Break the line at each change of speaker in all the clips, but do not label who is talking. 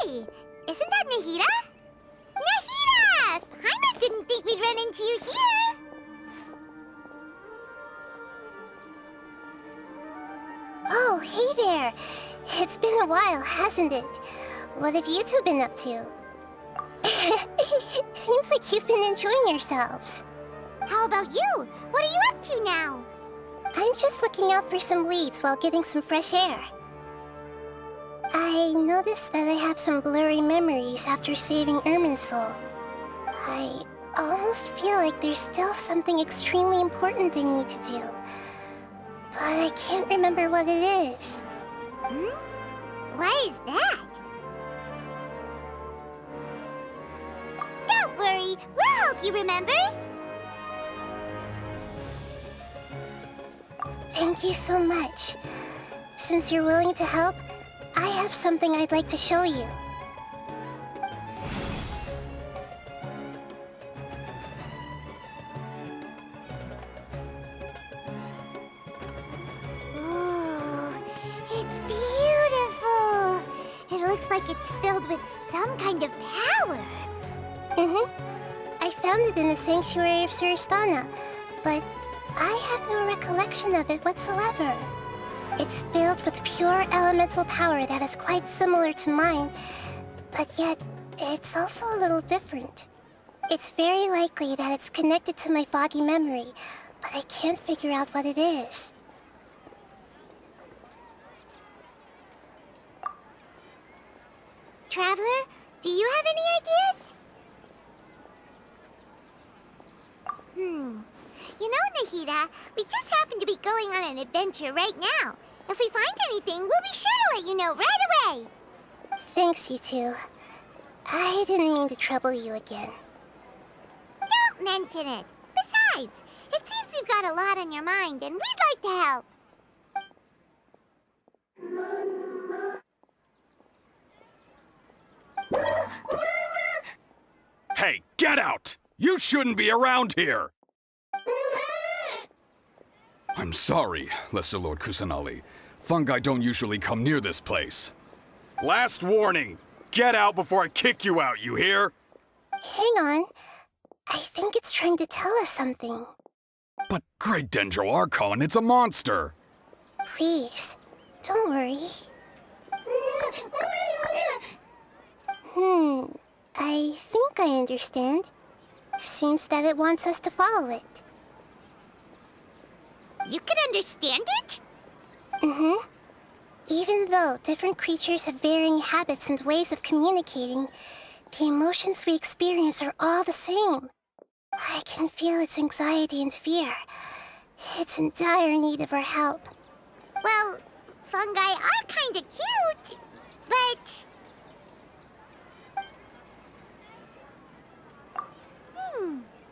Hey! Isn't that Nahida? Nahida! Paimon didn't think we'd run into you here!
Oh, hey there! It's been a while, hasn't it? What have you two been up to? Seems like you've been enjoying yourselves.
How about you? What are you up to now?
I'm just looking out for some leads while getting some fresh air. I noticed that I have some blurry memories after saving Ermin's soul. I almost feel like there's still something extremely important I need to do. But I can't remember what it is.
What is that? Don't worry, we'll help you remember.
Thank you so much. Since you're willing to help, I have something I'd like to show you.
Ooh, it's beautiful. It looks like it's filled with some kind of power.
I found it in the sanctuary of Suristana, but I have no recollection of it whatsoever. It's filled with pure elemental power that is quite similar to mine, but yet it's also a little different. It's very likely that it's connected to my foggy memory, but I can't figure out what it is.
Traveler, do you have any ideas? You know, Nahida, we just happen to be going on an adventure right now. If we find anything, we'll be sure to let you know right away.
Thanks, you two. I didn't mean to trouble you again.
Don't mention it. Besides, it seems you've got a lot on your mind, and we'd like to help.
Hey, get out! You shouldn't be around here! I'm sorry, Lesser Lord Kusanali. Fungi don't usually come near this place. Last warning! Get out before I kick you out, you hear?
Hang on. I think it's trying to tell us something.
But Great Dendro Archon, it's a monster!
Please, don't worry. I think I understand. Seems that it wants us to follow it.
You can understand it?
Even though different creatures have varying habits and ways of communicating, the emotions we experience are all the same. I can feel its anxiety and fear. It's in dire need of our help.
Well, fungi are kinda cute, but...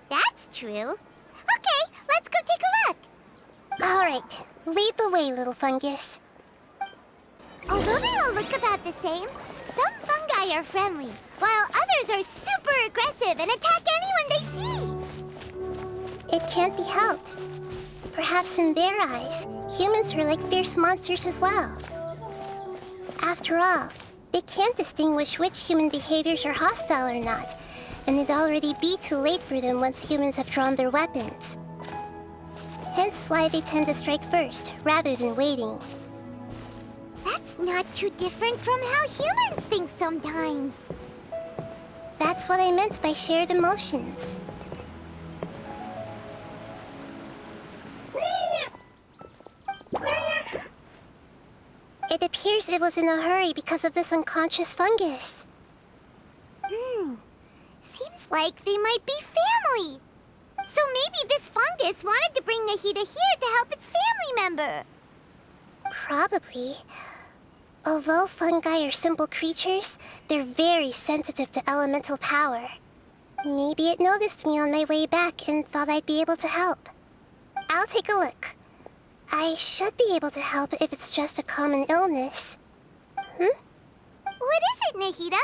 that's true. Okay, let's go take a look.
All right, lead the way, little fungus.
Although they all look about the same, some fungi are friendly, while others are super aggressive and attack anyone they see.
It can't be helped. Perhaps in their eyes, humans are like fierce monsters as well. After all, they can't distinguish which human behaviors are hostile or not, and it'd already be too late for them once humans have drawn their weapons. Hence why they tend to strike first, rather than waiting.
That's not too different from how humans think sometimes.
That's what I meant by shared emotions. It appears it was in a hurry because of this unconscious fungus.
Seems like they might be family. So maybe this fungus wanted to bring Nahida here to help its family member.
Probably. Although fungi are simple creatures, they're very sensitive to elemental power. Maybe it noticed me on my way back and thought I'd be able to help. I'll take a look. I should be able to help if it's just a common illness.
What is it, Nahida?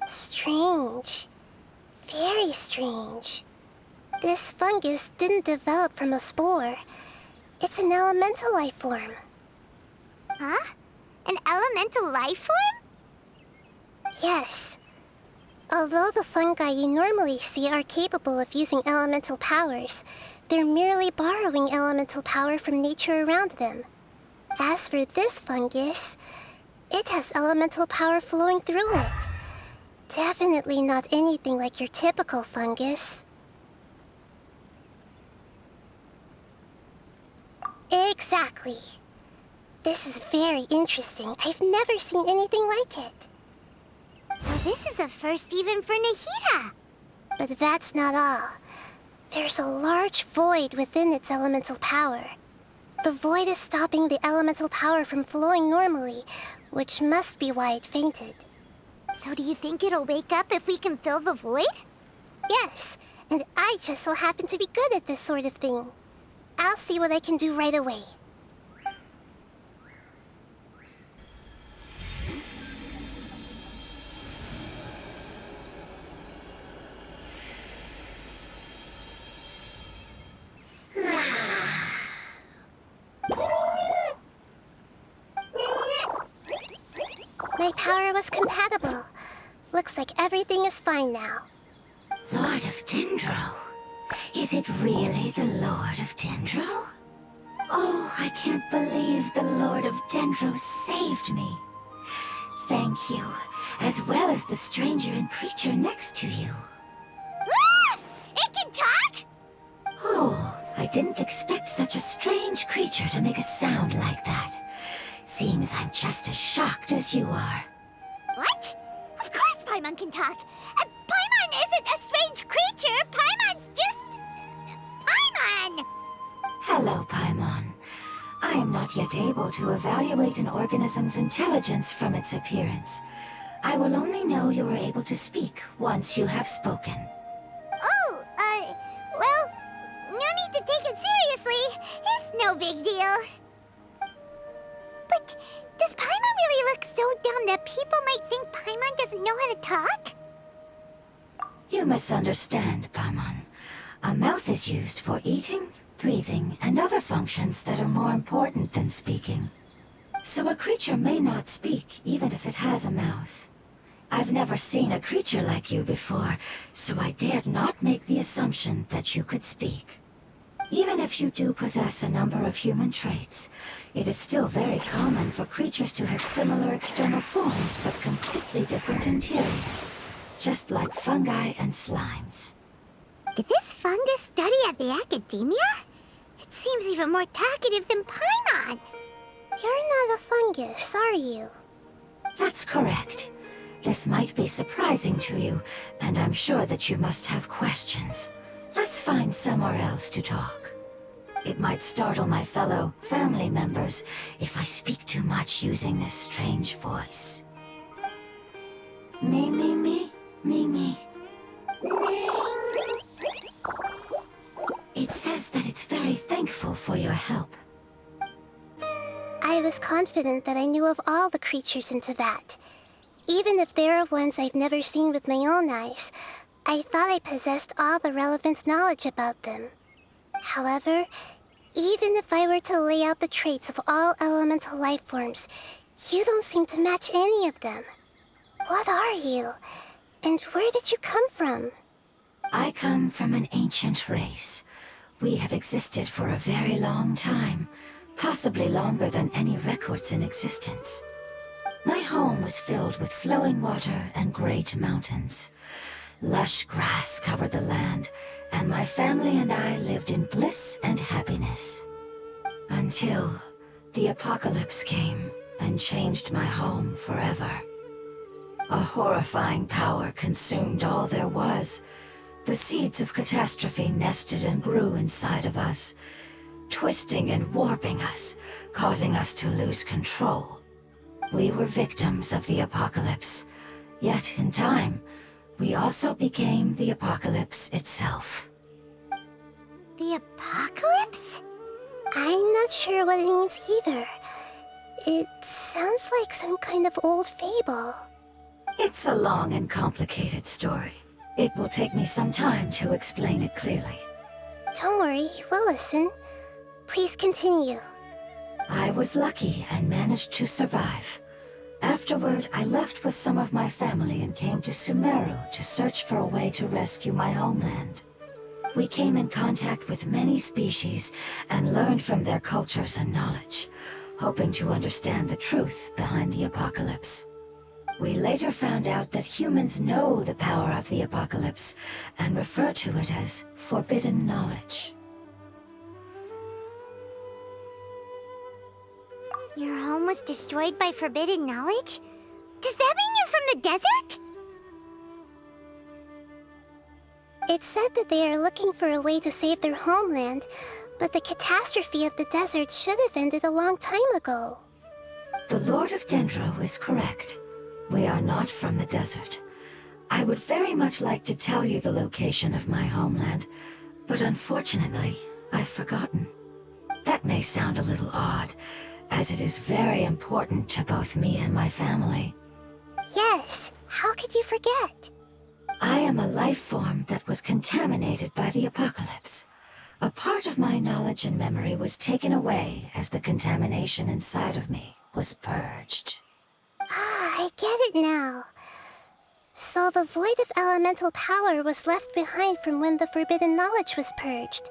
Strange. Very strange. This fungus didn't develop from a spore. It's an elemental life form.
Huh? An elemental life form?
Yes. Although the fungi you normally see are capable of using elemental powers, they're merely borrowing elemental power from nature around them. As for this fungus, it has elemental power flowing through it. Definitely not anything like your typical fungus. Exactly. This is very interesting. I've never seen anything like it.
So this is a first even for Nahida.
But that's not all. There's a large void within its elemental power. The void is stopping the elemental power from flowing normally, which must be why it fainted.
So do you think it'll wake up if we can fill the void?
Yes, and I just so happen to be good at this sort of thing. I'll see what I can do right away. My power was compatible. Looks like everything is fine now.
Lord of Dendro? Is it really the Lord of Dendro? Oh, I can't believe the Lord of Dendro saved me. Thank you, as well as the stranger and creature next to you.
Ah! It can talk?
Oh, I didn't expect such a strange creature to make a sound like that. Seems I'm just as shocked as you are.
What? Of course Paimon can talk. Paimon isn't a strange creature. Paimon's just... Paimon!
Hello, Paimon. I am not yet able to evaluate an organism's intelligence from its appearance. I will only know you are able to speak once you have spoken.
Oh, well, no need to take it seriously. It's no big deal. But does Paimon really look so dumb that people might think Paimon doesn't know how to talk?
You misunderstand, Paimon. A mouth is used for eating, breathing, and other functions that are more important than speaking. So a creature may not speak, even if it has a mouth. I've never seen a creature like you before, so I dared not make the assumption that you could speak. Even if you do possess a number of human traits, it is still very common for creatures to have similar external forms but completely different interiors, just like fungi and slimes.
Did this fungus study at the academia? It seems even more talkative than Paimon.
You're not a fungus, are you?
That's correct. This might be surprising to you, and I'm sure that you must have questions. Let's find somewhere else to talk. It might startle my fellow family members if I speak too much using this strange voice. Me, me, me, me, me. It says that it's very thankful for your help.
I was confident that I knew of all the creatures in Teyvat. Even if there are ones I've never seen with my own eyes, I thought I possessed all the relevant knowledge about them. However, even if I were to lay out the traits of all elemental life forms, you don't seem to match any of them. What are you? And where did you come from?
I come from an ancient race. We have existed for a very long time, possibly longer than any records in existence. My home was filled with flowing water and great mountains. Lush grass covered the land, and my family and I lived in bliss and happiness. Until the apocalypse came and changed my home forever. A horrifying power consumed all there was. The seeds of catastrophe nested and grew inside of us, twisting and warping us, causing us to lose control. We were victims of the apocalypse, yet in time, we also became the apocalypse itself.
The apocalypse?
I'm not sure what it means either. It sounds like some kind of old fable.
It's a long and complicated story. It will take me some time to explain it clearly.
Don't worry, we'll listen. Please continue.
I was lucky and managed to survive. Afterward, I left with some of my family and came to Sumeru to search for a way to rescue my homeland. We came in contact with many species and learned from their cultures and knowledge, hoping to understand the truth behind the apocalypse. We later found out that humans know the power of the apocalypse and refer to it as forbidden knowledge.
Your home was destroyed by forbidden knowledge? Does that mean you're from the desert?
It said that they are looking for a way to save their homeland, but the catastrophe of the desert should have ended a long time ago.
The Lord of Dendro is correct. We are not from the desert. I would very much like to tell you the location of my homeland, but unfortunately, I've forgotten. That may sound a little odd, as it is very important to both me and my family.
Yes, how could you forget?
I am a life form that was contaminated by the apocalypse. A part of my knowledge and memory was taken away as the contamination inside of me was purged.
Ah, I get it now. So the void of elemental power was left behind from when the forbidden knowledge was purged.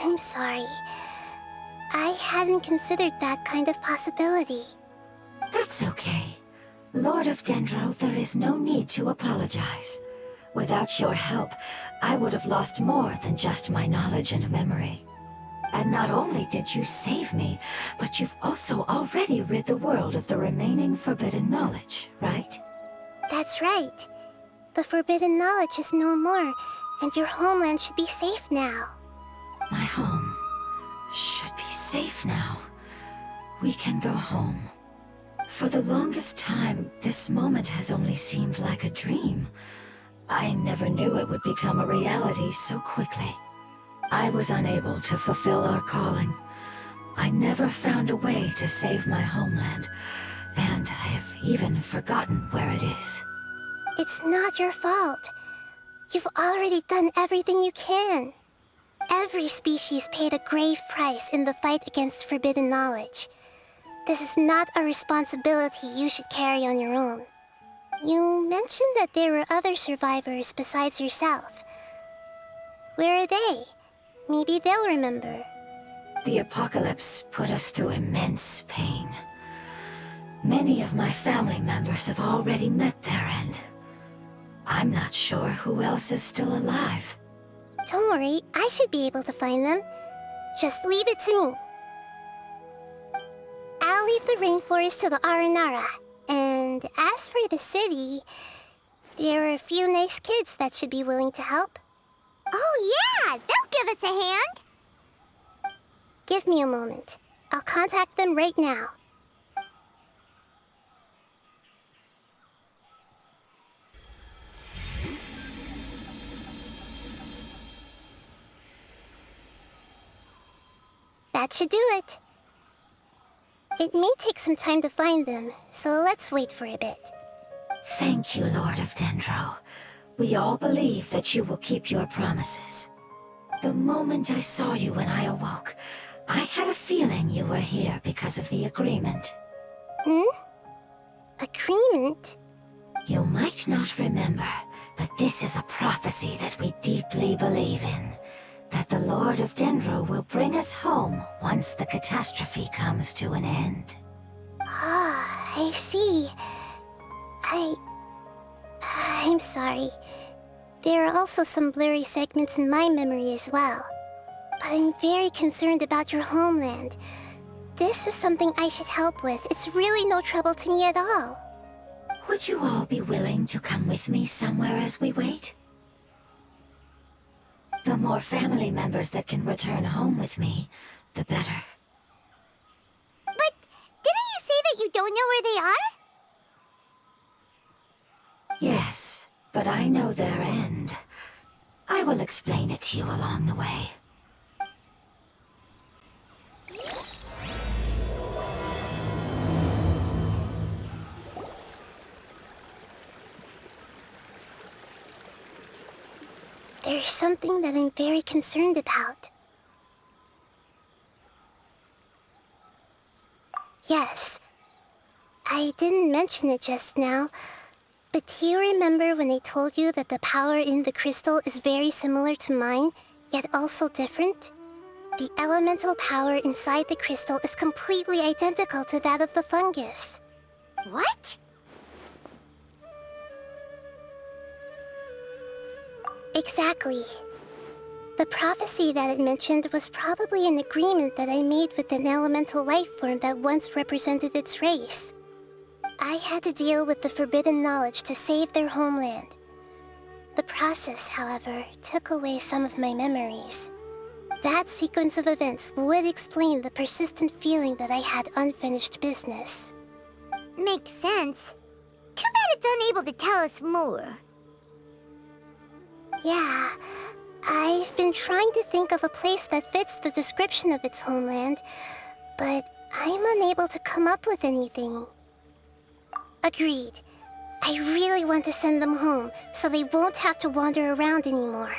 I'm sorry. I hadn't considered that kind of possibility.
That's okay. Lord of Dendro, there is no need to apologize. Without your help, I would have lost more than just my knowledge and memory. And not only did you save me, but you've also already rid the world of the remaining forbidden knowledge, right?
That's right. The forbidden knowledge is no more, and your homeland should be safe now.
My home should be safe now. We can go home. For the longest time, this moment has only seemed like a dream. I never knew it would become a reality so quickly. I was unable to fulfill our calling. I never found a way to save my homeland, and I have even forgotten where it is.
It's not your fault. You've already done everything you can. Every species paid a grave price in the fight against forbidden knowledge. This is not a responsibility you should carry on your own. You mentioned that there were other survivors besides yourself. Where are they? Maybe they'll remember.
The apocalypse put us through immense pain. Many of my family members have already met their end. I'm not sure who else is still alive.
Don't worry, I should be able to find them. Just leave it to me. I'll leave the rainforest to the Aranara. And as for the city, there are a few nice kids that should be willing to help.
Oh yeah, they'll give us a hand.
Give me a moment. I'll contact them right now. That should do it. It may take some time to find them, so let's wait for a bit.
Thank you, Lord of Dendro. We all believe that you will keep your promises. The moment I saw you when I awoke, I had a feeling you were here because of the agreement.
Agreement?
You might not remember, but this is a prophecy that we deeply believe in. That the Lord of Dendro will bring us home once the catastrophe comes to an end.
Ah, I see. I'm sorry. There are also some blurry segments in my memory as well. But I'm very concerned about your homeland. This is something I should help with. It's really no trouble to me at all.
Would you all be willing to come with me somewhere as we wait? The more family members that can return home with me, the better.
But didn't you say that you don't know where they are?
Yes, but I know their end. I will explain it to you along the way.
There's something that I'm very concerned about. Yes. I didn't mention it just now, but do you remember when I told you that the power in the crystal is very similar to mine, yet also different? The elemental power inside the crystal is completely identical to that of the fungus.
What?
Exactly. The prophecy that it mentioned was probably an agreement that I made with an elemental life form that once represented its race. I had to deal with the forbidden knowledge to save their homeland. The process, however, took away some of my memories. That sequence of events would explain the persistent feeling that I had unfinished business.
Makes sense. Too bad it's unable to tell us more.
Yeah, I've been trying to think of a place that fits the description of its homeland, but I'm unable to come up with anything. Agreed. I really want to send them home, so they won't have to wander around anymore.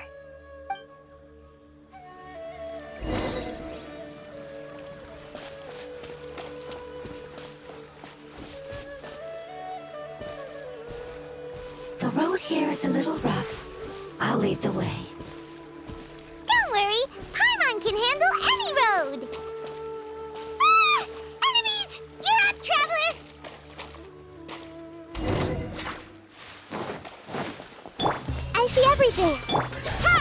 The road here is a little rough. I'll lead the way.
Don't worry, Paimon can handle any road! Ah! Enemies! You're up, traveler!
I see everything!
Ha!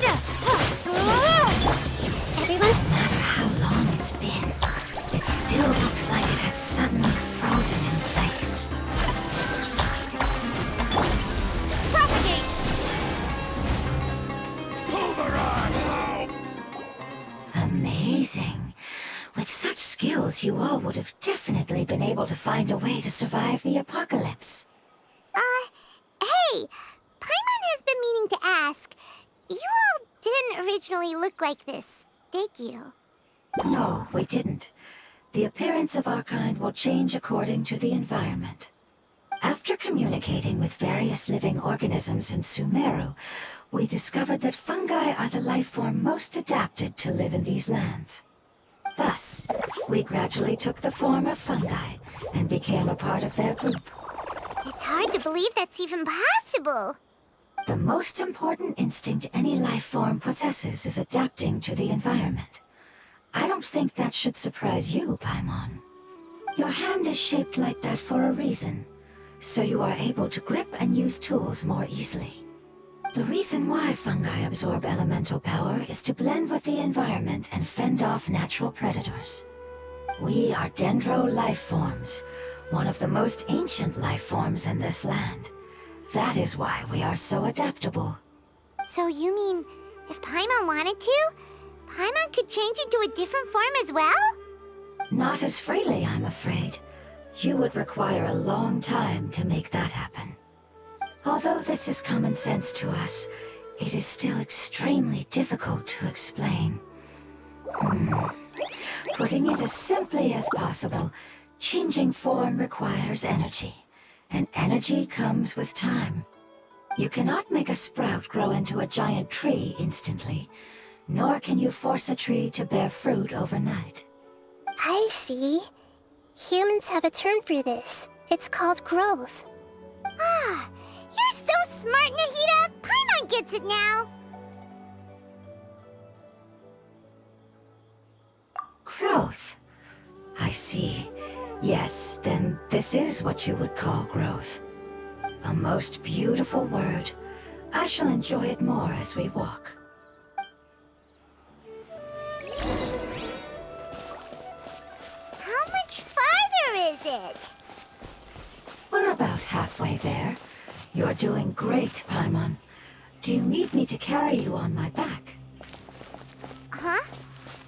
Yeah!
Everyone?
No matter how long it's been, it still looks like it had suddenly frozen in place.
Propagate!
Amazing. With such skills, you all would have definitely been able to find a way to survive the apocalypse.
Hey! Paimon has been meaning to ask. You all didn't originally look like this, did you?
No, we didn't. The appearance of our kind will change according to the environment. After communicating with various living organisms in Sumeru, we discovered that fungi are the life form most adapted to live in these lands. Thus, we gradually took the form of fungi and became a part of their group.
It's hard to believe that's even possible.
The most important instinct any life form possesses is adapting to the environment. I don't think that should surprise you, Paimon. Your hand is shaped like that for a reason, so you are able to grip and use tools more easily. The reason why fungi absorb elemental power is to blend with the environment and fend off natural predators. We are dendro life forms, one of the most ancient life forms in this land. That is why we are so adaptable.
So you mean, if Paimon wanted to, Paimon could change into a different form as well?
Not as freely, I'm afraid. You would require a long time to make that happen. Although this is common sense to us, it is still extremely difficult to explain. Putting it as simply as possible, changing form requires energy, and energy comes with time. You cannot make a sprout grow into a giant tree instantly, nor can you force a tree to bear fruit overnight.
I see. Humans have a term for this. It's called growth.
Ah, you're so smart, Nahida! Paimon gets it now!
Growth. I see. Yes, then this is what you would call growth. A most beautiful word. I shall enjoy it more as we walk.
How much farther is it?
We're about halfway there. You're doing great, Paimon. Do you need me to carry you on my back?
Huh?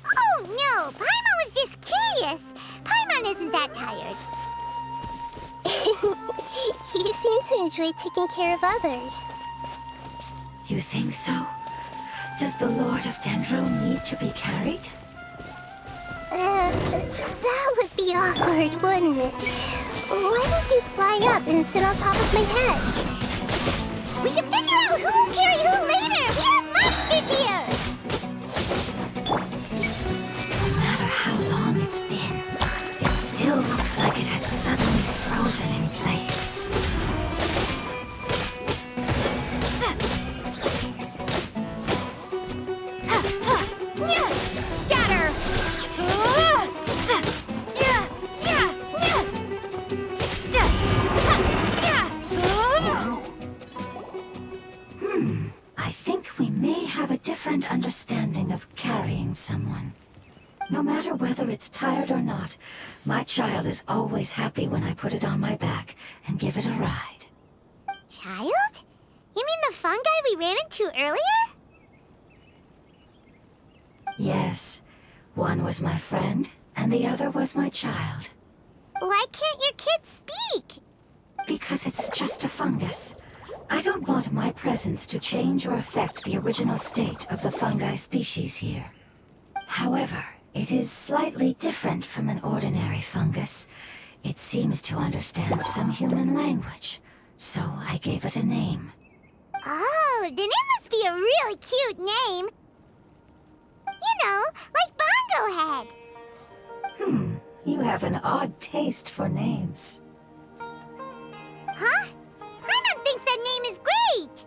Oh, no! Paimon was just curious! Paimon isn't that tired.
You seem to enjoy taking care of others.
You think so? Does the Lord of Dendro need to be carried?
That would be awkward, wouldn't it? Why don't you fly up and sit on top of my head?
We can figure out who will carry who later! We have monsters here! Scatter!
I think we may have a different understanding of carrying someone. No matter whether it's tired or not, my child is always happy when I put it on my back and give it a ride.
Child? You mean the fungi we ran into earlier?
Yes, one was my friend, and the other was my child.
Why can't your kid speak?
Because it's just a fungus. I don't want my presence to change or affect the original state of the fungi species here. However, it is slightly different from an ordinary fungus. It seems to understand some human language, so I gave it a name.
Oh, then it must be a really cute name. You know, like Bongo Head.
You have an odd taste for names.
Huh? Paimon thinks that name is great.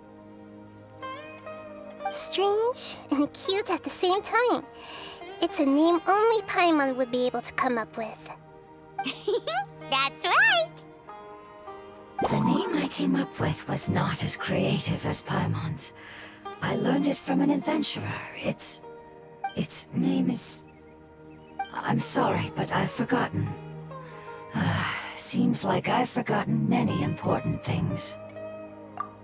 Strange and cute at the same time. It's a name only Paimon would be able to come up with.
That's right.
The name I came up with was not as creative as Paimon's. I learned it from an adventurer. Its name is... I'm sorry, but I've forgotten. Seems like I've forgotten many important things.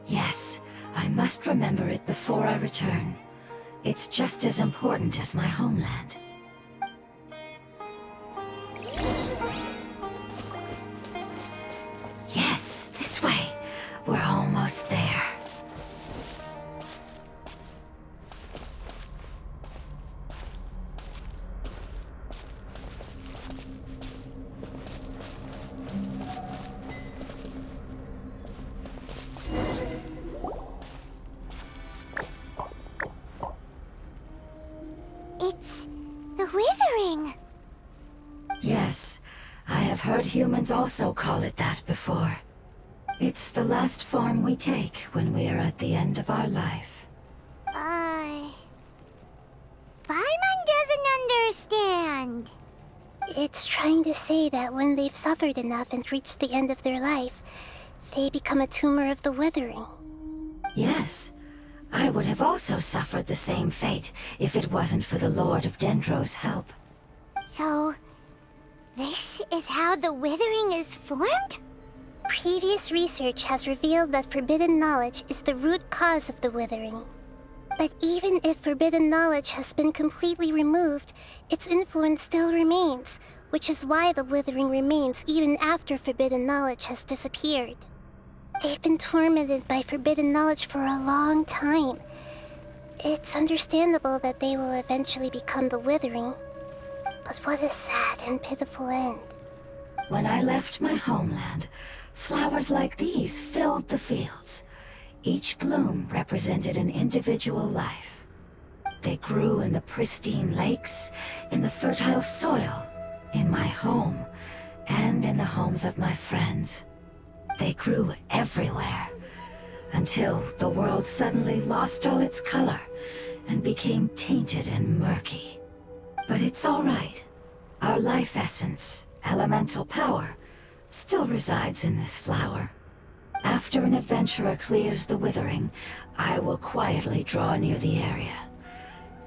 Yes, I must remember it before I return. It's just as important as my homeland. Yes, this way. We're almost there.
It's the Withering.
Yes, I have heard humans also call it that before. It's the last form we take when we are at the end of our life.
Paimon doesn't understand.
It's trying to say that when they've suffered enough and reached the end of their life, they become a tumor of the Withering.
Yes, I would have also suffered the same fate if it wasn't for the Lord of Dendro's help.
So, this is how the Withering is formed?
Previous research has revealed that forbidden knowledge is the root cause of the Withering. But even if forbidden knowledge has been completely removed, its influence still remains, which is why the Withering remains even after forbidden knowledge has disappeared. They've been tormented by forbidden knowledge for a long time. It's understandable that they will eventually become the Withering. But what a sad and pitiful end.
When I left my homeland, flowers like these filled the fields. Each bloom represented an individual life. They grew in the pristine lakes, in the fertile soil, in my home, and in the homes of my friends. They grew everywhere, until the world suddenly lost all its color and became tainted and murky. But it's all right. Our life essence, elemental power, still resides in this flower. After an adventurer clears the Withering, I will quietly draw near the area.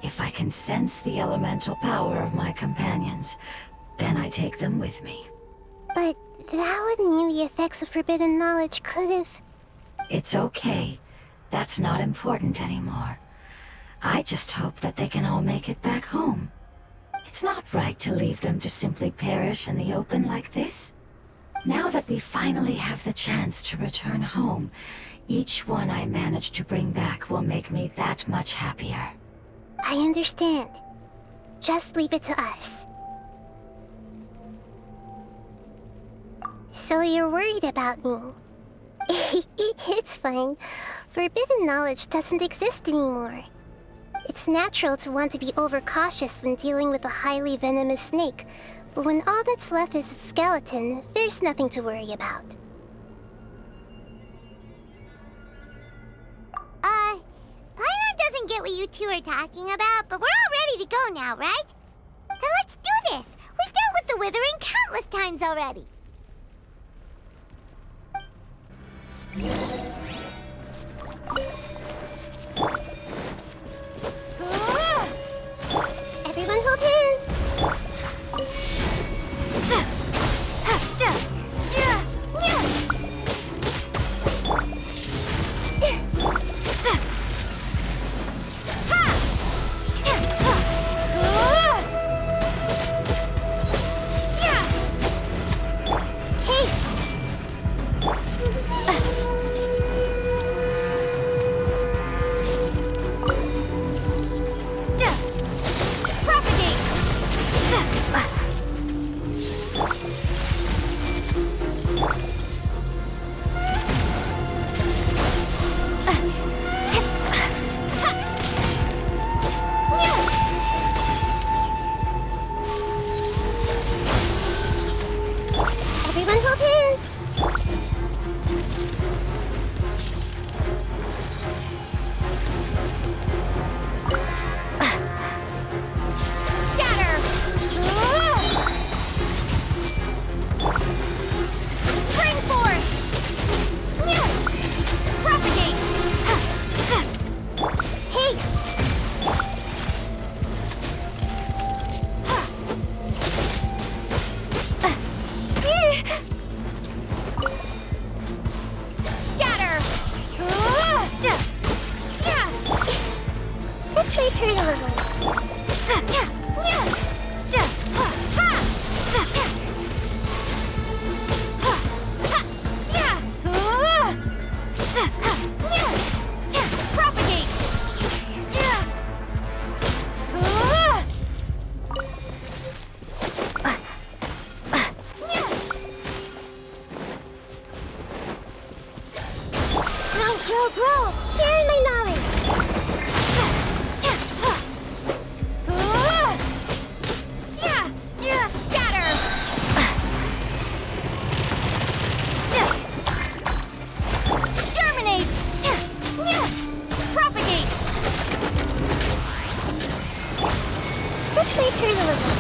If I can sense the elemental power of my companions, then I take them with me.
But that would mean the effects of forbidden knowledge could have...
It's okay. That's not important anymore. I just hope that they can all make it back home. It's not right to leave them to simply perish in the open like this. Now that we finally have the chance to return home, each one I manage to bring back will make me that much happier.
I understand. Just leave it to us. So you're worried about me? It's fine. Forbidden knowledge doesn't exist anymore. It's natural to want to be overcautious when dealing with a highly venomous snake, but when all that's left is its skeleton, there's nothing to worry about.
what you two are talking about, but we're all ready to go now, right? Then let's do this! We've dealt with the Withering countless times already!
Everyone hold hands! Everyone hold hands!
Scatter! Spring force! Propagate!
Hey!
Scatter!
This might hurt a little.
Propagate!
Grow! Sharing my knowledge!
Scatter! Germinate! Propagate!
This might hurt a little.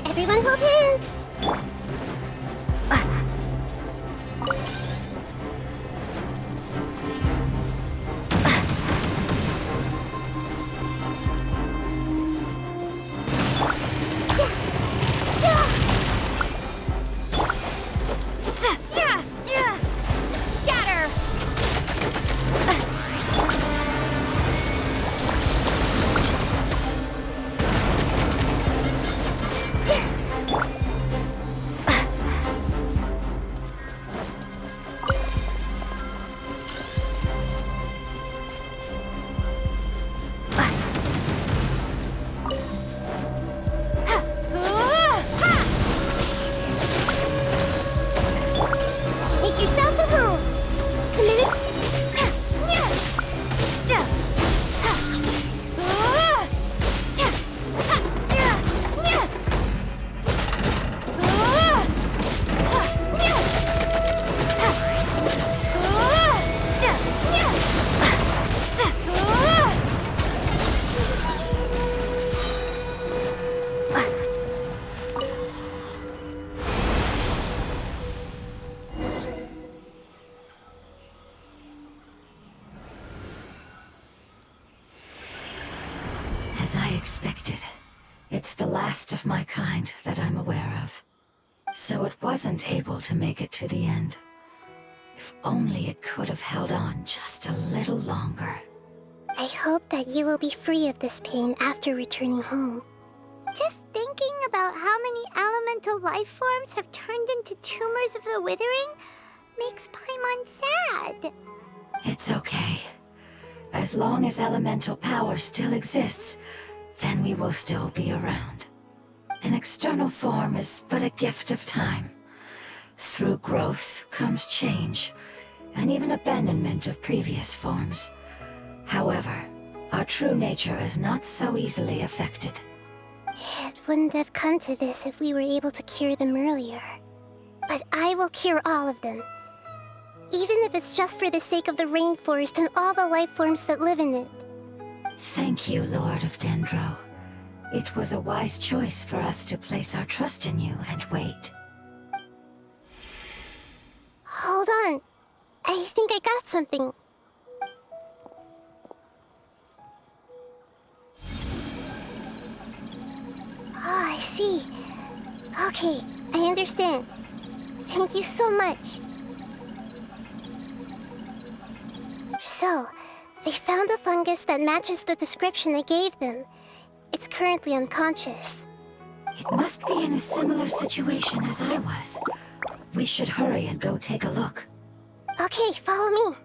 Everyone hold hands!
Scatter!
Make yourselves at home! Committed?
As I expected, it's the last of my kind that I'm aware of. So it wasn't able to make it to the end. If only it could have held on just a little longer.
I hope that you will be free of this pain after returning home.
Just thinking about how many elemental life forms have turned into tumors of the Withering makes Paimon sad.
It's okay. As long as elemental power still exists, then we will still be around. An external form is but a gift of time. Through growth comes change, and even abandonment of previous forms. However, our true nature is not so easily affected.
It wouldn't have come to this if we were able to cure them earlier. But I will cure all of them. even if it's just for the sake of the rainforest and all the life forms that live in it.
Thank you, Lord of Dendro. It was a wise choice for us to place our trust in you and wait.
Hold on. I think I got something. Oh, I see. Okay, I understand. Thank you so much. So, they found a fungus that matches the description I gave them. It's currently unconscious.
It must be in a similar situation as I was. We should hurry and go take a look.
Okay, follow me.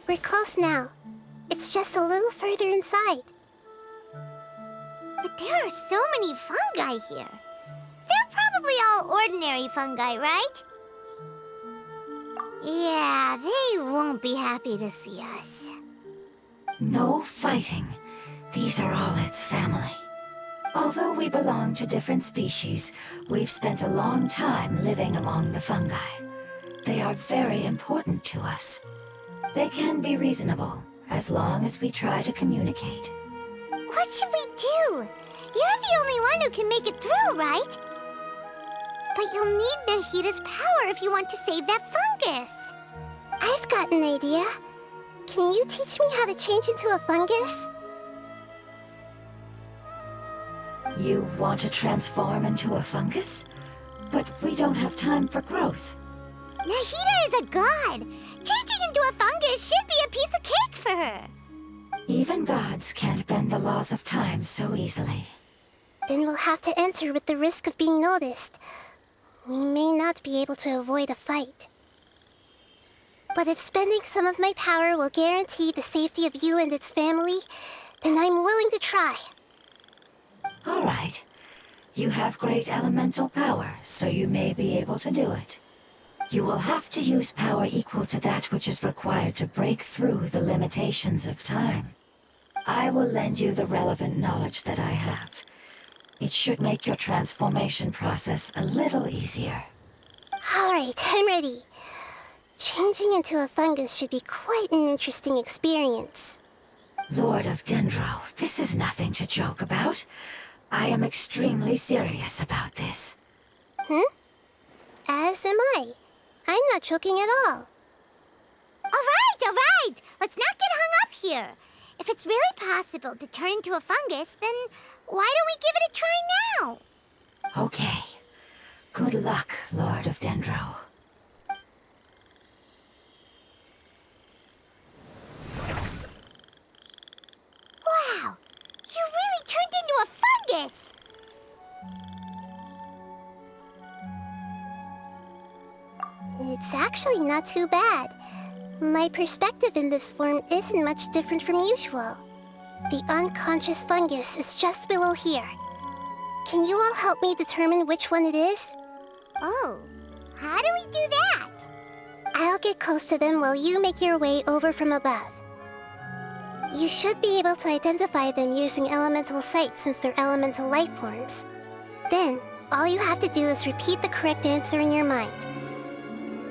We're close now. It's just a little further inside.
But there are so many fungi here. They're probably all ordinary fungi, right? Yeah, they won't be happy to see us.
No fighting. These are all its family. Although we belong to different species, we've spent a long time living among the fungi. They are very important to us. They can be reasonable, as long as we try to communicate.
What should we do? You're the only one who can make it through, right? But you'll need Nahida's power if you want to save that fungus.
I've got an idea. Can you teach me how to change into a fungus?
You want to transform into a fungus? But we don't have time for growth.
Nahida is a god. Changing into a fungus should be a piece of cake for her.
Even gods can't bend the laws of time so easily.
Then we'll have to enter with the risk of being noticed. We may not be able to avoid a fight. But if spending some of my power will guarantee the safety of you and its family, then I'm willing to try.
All right. You have great elemental power, so you may be able to do it. You will have to use power equal to that which is required to break through the limitations of time. I will lend you the relevant knowledge that I have. It should make your transformation process a little easier.
All right, I'm ready. Changing into a fungus should be quite an interesting experience.
Lord of Dendro, this is nothing to joke about. I am extremely serious about this.
As am I. I'm not joking at all.
All right. Let's not get hung up here. If it's really possible to turn into a fungus, then why don't we give it a try now?
Okay. Good luck, Lord of Dendro.
Wow! You really turned into a fungus!
It's actually not too bad. My perspective in this form isn't much different from usual. The unconscious fungus is just below here. Can you all help me determine which one it is?
Oh, how do we do that?
I'll get close to them while you make your way over from above. You should be able to identify them using elemental sight since they're elemental life forms. Then, all you have to do is repeat the correct answer in your mind.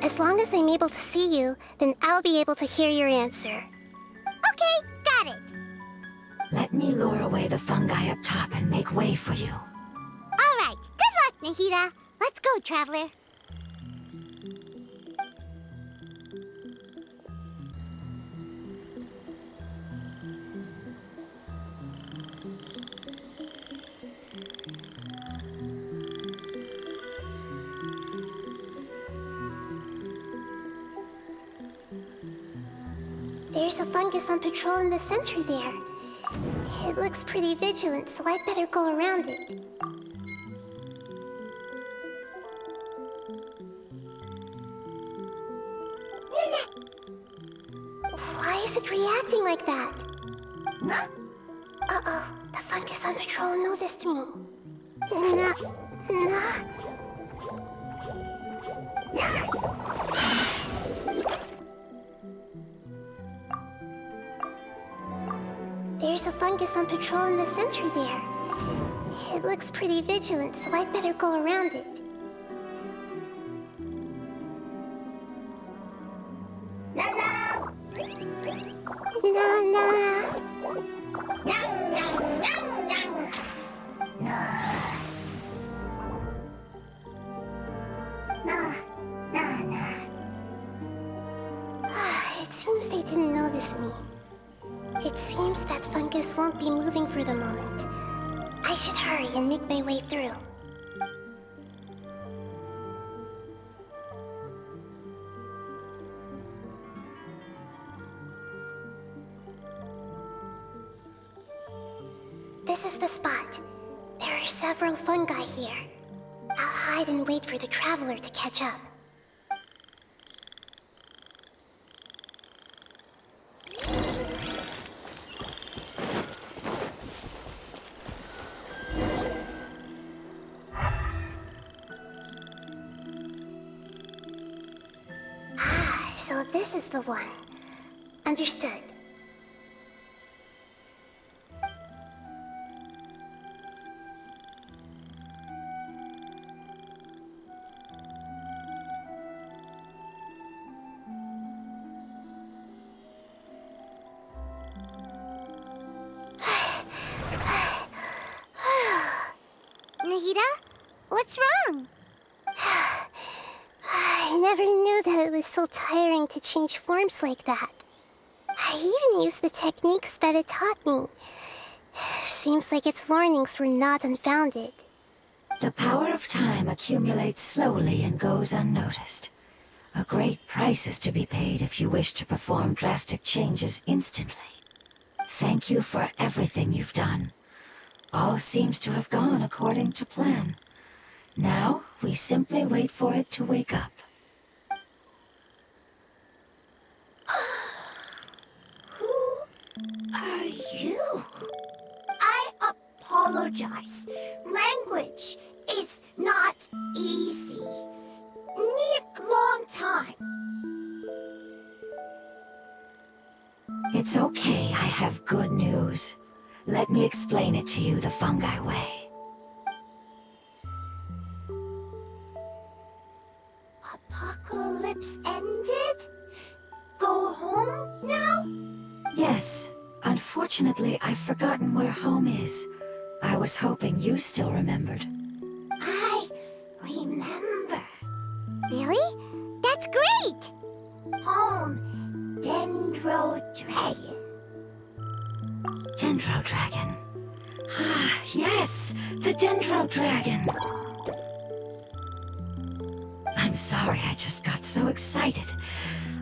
As long as I'm able to see you, then I'll be able to hear your answer.
Okay, got it.
Let me lure away the fungi up top and make way for you.
All right, good luck, Nahida. Let's go, Traveler.
There's a fungus on patrol in the center there. It looks pretty vigilant, so I'd better go around it. Why is it reacting like that? Uh-oh, the fungus on patrol noticed me. There's a fungus on patrol in the center there. It looks pretty vigilant, so I'd better go around it. worries me. It seems that fungus won't be moving for the moment. I should hurry and make my way through. This is the spot. There are several fungi here. I'll hide and wait for the traveler to catch up. So this is the one. Understood.
Nahida? What's wrong?
I never knew that it was so tiring to change forms like that. I even used the techniques that it taught me. Seems like its warnings were not unfounded.
The power of time accumulates slowly and goes unnoticed. A great price is to be paid if you wish to perform drastic changes instantly. Thank you for everything you've done. All seems to have gone according to plan. Now, we simply wait for it to wake up.
Who are you? I apologize. Language is not easy. Need long time.
It's okay, I have good news. Let me explain it to you the fungi way.
Apocalypse ended? Go home now?
Yes. Unfortunately, I've forgotten where home is. I was hoping you still remembered.
I remember.
Really? That's great!
Home, Dendro Dragon.
Dendro Dragon. Ah, yes! The Dendro Dragon! I'm sorry, I just got so excited.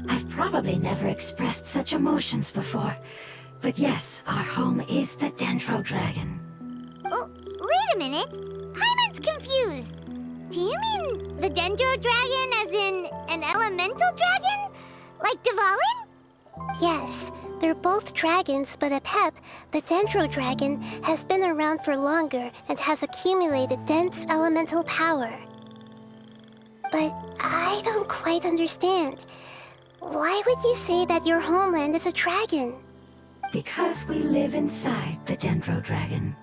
I've probably never expressed such emotions before. But yes, our home is the Dendro Dragon.
Oh, wait a minute. Paimon's confused. Do you mean the Dendro Dragon as in an elemental dragon? Like Dvalin?
Yes, they're both dragons, but Apep, the Dendro Dragon, has been around for longer and has accumulated dense elemental power. But I don't quite understand. Why would you say that your homeland is a dragon?
Because we live inside the Dendro Dragon.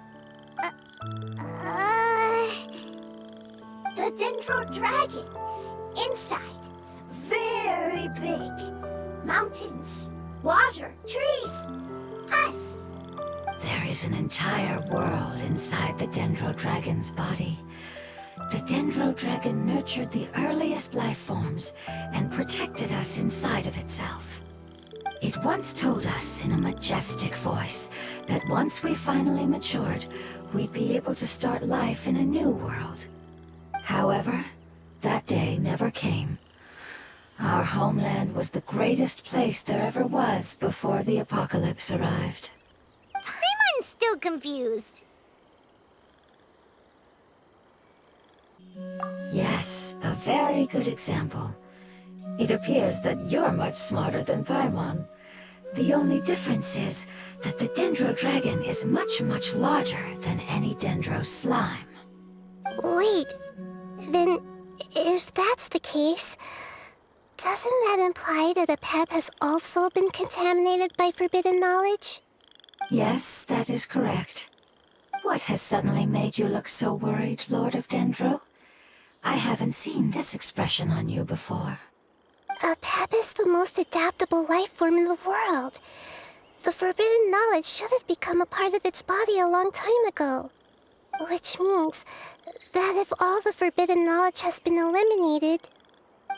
The Dendro Dragon. Inside. Very big. Mountains. Water. Trees. Us.
There is an entire world inside the Dendro Dragon's body. The Dendro Dragon nurtured the earliest life forms and protected us inside of itself. It once told us in a majestic voice that once we finally matured, we'd be able to start life in a new world. However, that day never came. Our homeland was the greatest place there ever was before the apocalypse arrived.
Paimon's still confused.
Yes, a very good example. It appears that you're much smarter than Paimon. The only difference is that the Dendro Dragon is much, much larger than any Dendro slime.
Wait, then if that's the case, doesn't that imply that Apep has also been contaminated by forbidden knowledge?
Yes, that is correct. What has suddenly made you look so worried, Lord of Dendro? I haven't seen this expression on you before.
Apep is the most adaptable life form in the world. The forbidden knowledge should have become a part of its body a long time ago. Which means that if all the forbidden knowledge has been eliminated...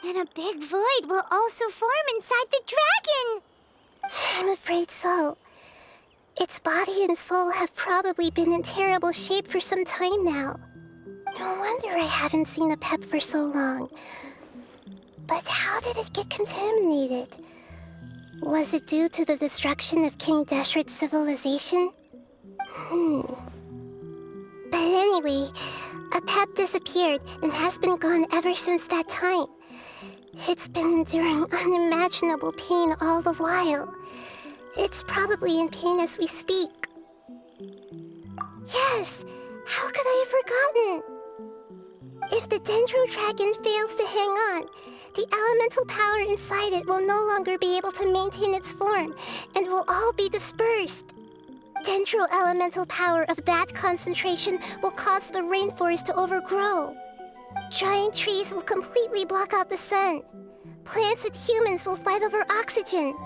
Then a big void will also form inside the dragon!
I'm afraid so. Its body and soul have probably been in terrible shape for some time now. No wonder I haven't seen a pep for so long. But how did it get contaminated? Was it due to the destruction of King Deshret's civilization? But anyway, a pep disappeared and has been gone ever since that time. It's been enduring unimaginable pain all the while. It's probably in pain as we speak. Yes! How could I have forgotten? If the Dendro Dragon fails to hang on, the elemental power inside it will no longer be able to maintain its form and will all be dispersed. Dendro elemental power of that concentration will cause the rainforest to overgrow. Giant trees will completely block out the sun. Plants and humans will fight over oxygen.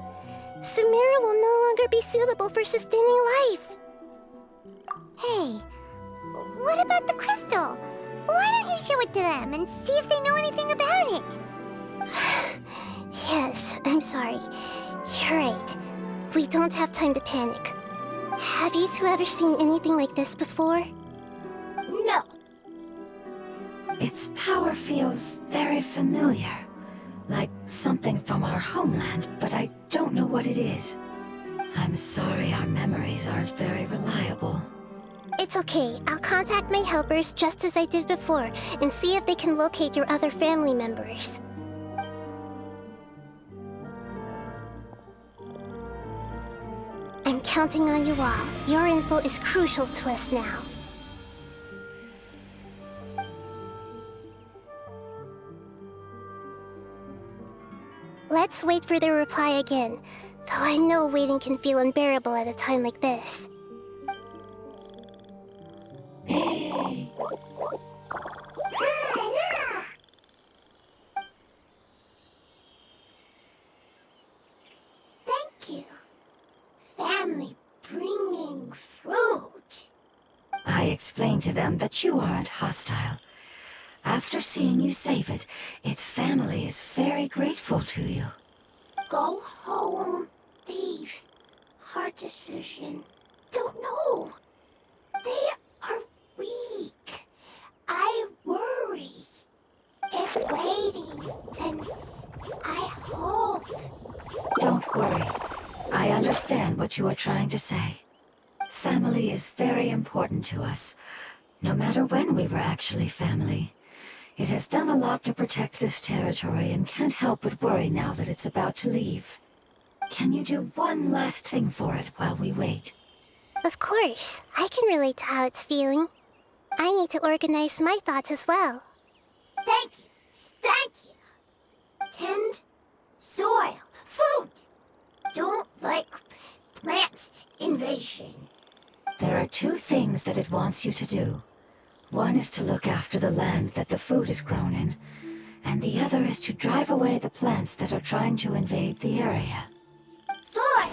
Sumeru will no longer be suitable for sustaining life.
Hey, what about the crystal? Why don't you show it to them and see if they know anything about it?
Yes, I'm sorry. You're right. We don't have time to panic. Have you two ever seen anything like this before?
No.
Its power feels very familiar. Like something from our homeland, but I don't know what it is. I'm sorry our memories aren't very reliable.
It's okay. I'll contact my helpers just as I did before and see if they can locate your other family members. I'm counting on you all. Your info is crucial to us now. Let's wait for their reply again, though I know waiting can feel unbearable at a time like this.
Thank you. Family bringing fruit.
I explained to them that you aren't hostile. After seeing you save it, its family is very grateful to you.
Go home. Leave. Hard decision. Don't know. They are weak. I worry. If waiting, then I hope.
Don't worry. I understand what you are trying to say. Family is very important to us, no matter when we were actually family. It has done a lot to protect this territory and can't help but worry now that it's about to leave. Can you do one last thing for it while we wait?
Of course. I can relate to how it's feeling. I need to organize my thoughts as well.
Thank you. Thank you. Tend soil. Food. Don't like plant invasion.
There are two things that it wants you to do. One is to look after the land that the food is grown in, and the other is to drive away the plants that are trying to invade the area.
Soil.